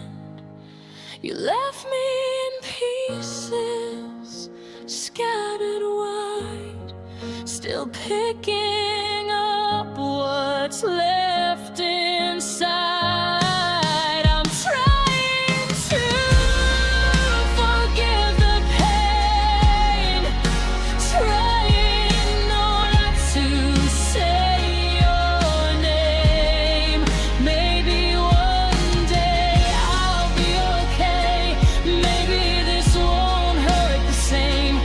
you left me in pieces, scattered wide, still picking up what's left inside. I'm trying to forgive the pain, trying not to say your name. Maybe one day I'll be okay. Maybe this won't hurt the same,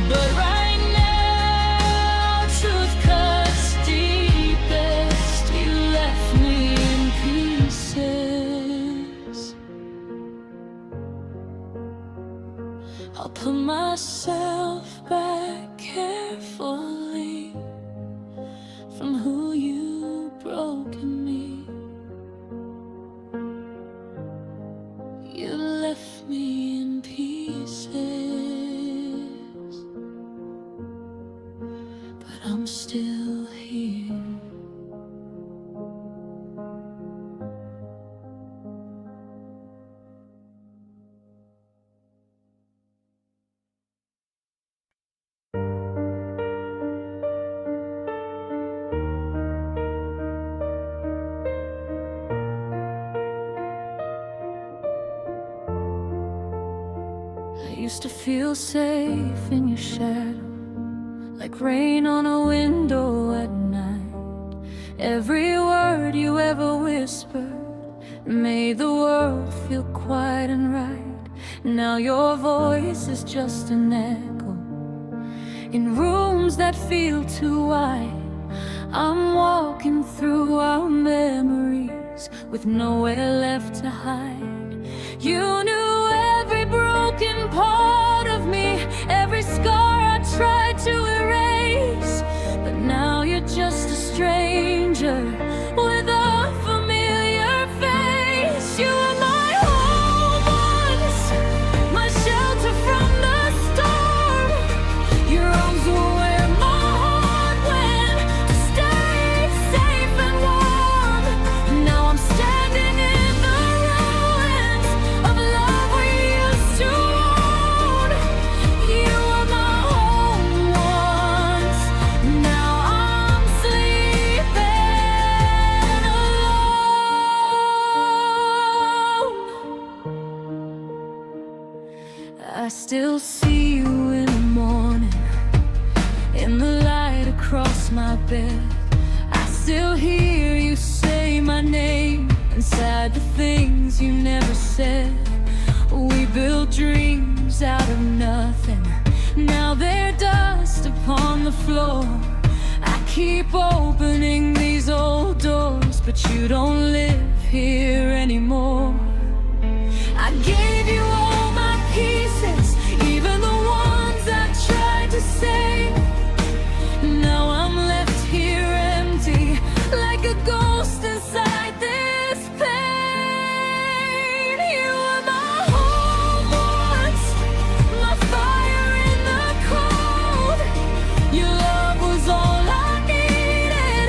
but right now truth cuts deep. used to feel safe in your shadow, like rain on a window at night. Every word you ever whispered made the world feel quiet and right. Now your voice is just an echo in rooms that feel too wide. I'm walking through our memories with nowhere left to hide. You knew every broken part of me, every scar I tried to erase. But now you're just a stranger with a familiar face. You were my home once, my shelter from the storm. Your arms were where my heart went to stay safe and warm. Now I'm standing in the ruins of love we used to own. You were my home once, now I'm sleeping alone. I still see you in the morning, in the light across my bed. I still hear you say my name inside the things you never said. We built dreams out of nothing, now they're dust upon the floor. I keep opening these old doors, but you don't live here anymore. I gave you all my pieces, even the ones I tried to save. Now I'm left here empty, like a ghost inside this pain. You were my home once, my fire in the cold. Your love was all I needed,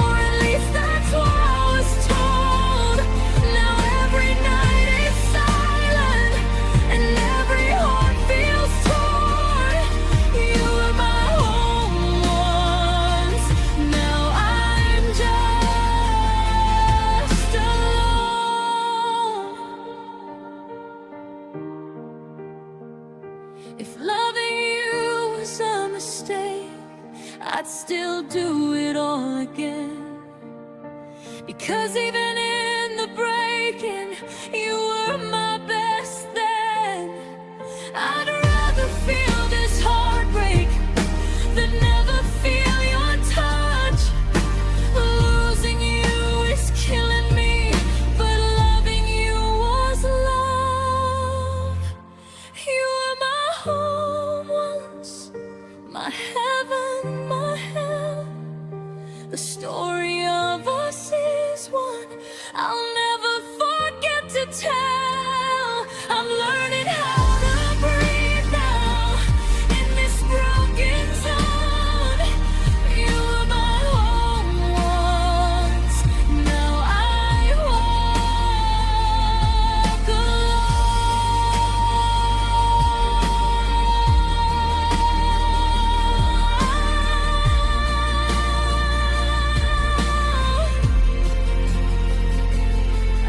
or at least that's what I was told. Now every night is silent, and every heart feels torn. You were my home once, now I'm just alone. If loving you was a mistake, I'd still do it all again. Because even in the breaking, you were my best then. I'd rather feel this heartbreak than never feel your touch. Losing you is killing me, but loving you was love. You were my home once, my heaven, my hell. The story of us is one I'll never forget to tell. I'm learning how to breathe now in this broken zone. You were my home once, now I walk alone.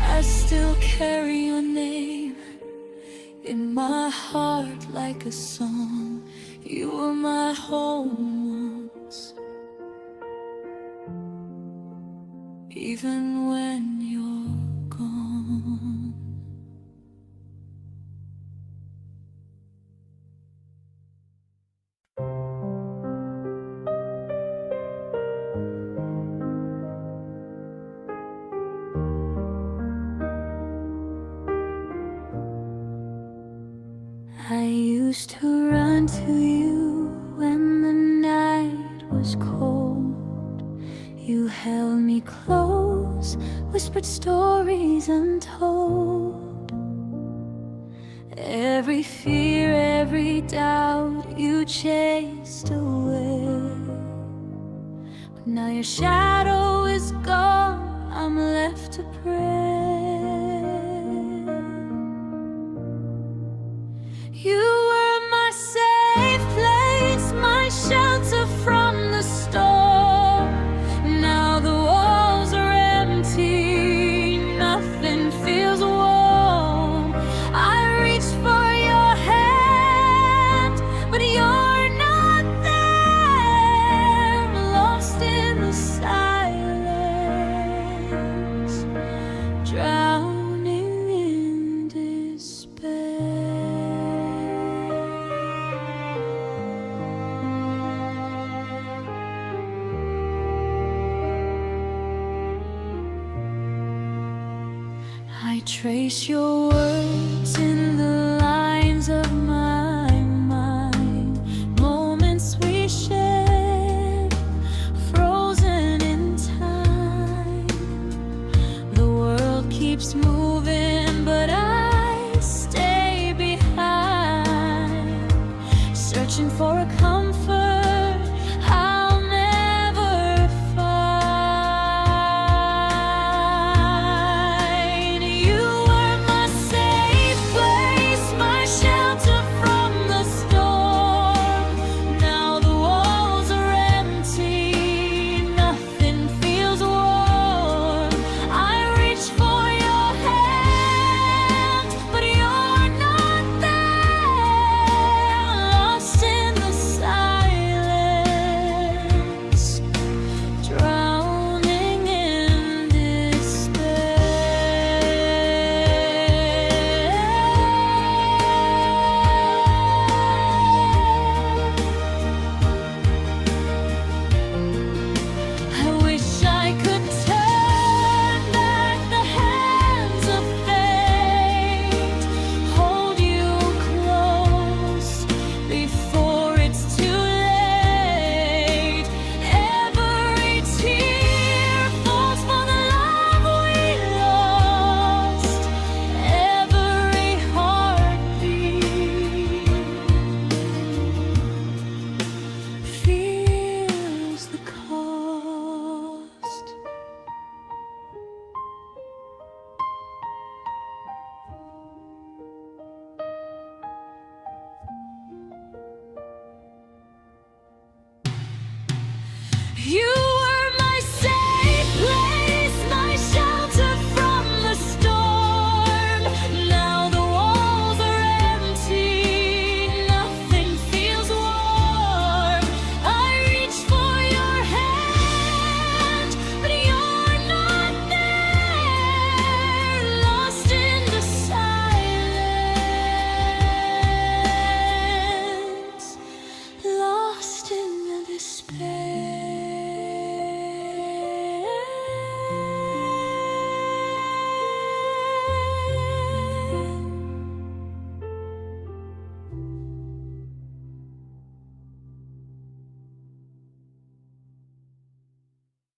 I still carry your name in my heart like a song. You were my home once, even when you're gone. I used to run to you when the night was cold. You held me close, whispered stories untold. Every fear, every doubt you chased away. But now your shadow is gone, I'm left to pray. You were my safe place, my shelter from the storm. Now the walls are empty, nothing feels warm. I reached for your hand I trace your words in the lines of my mind. Moments we shared, frozen in time. The world keeps moving, but I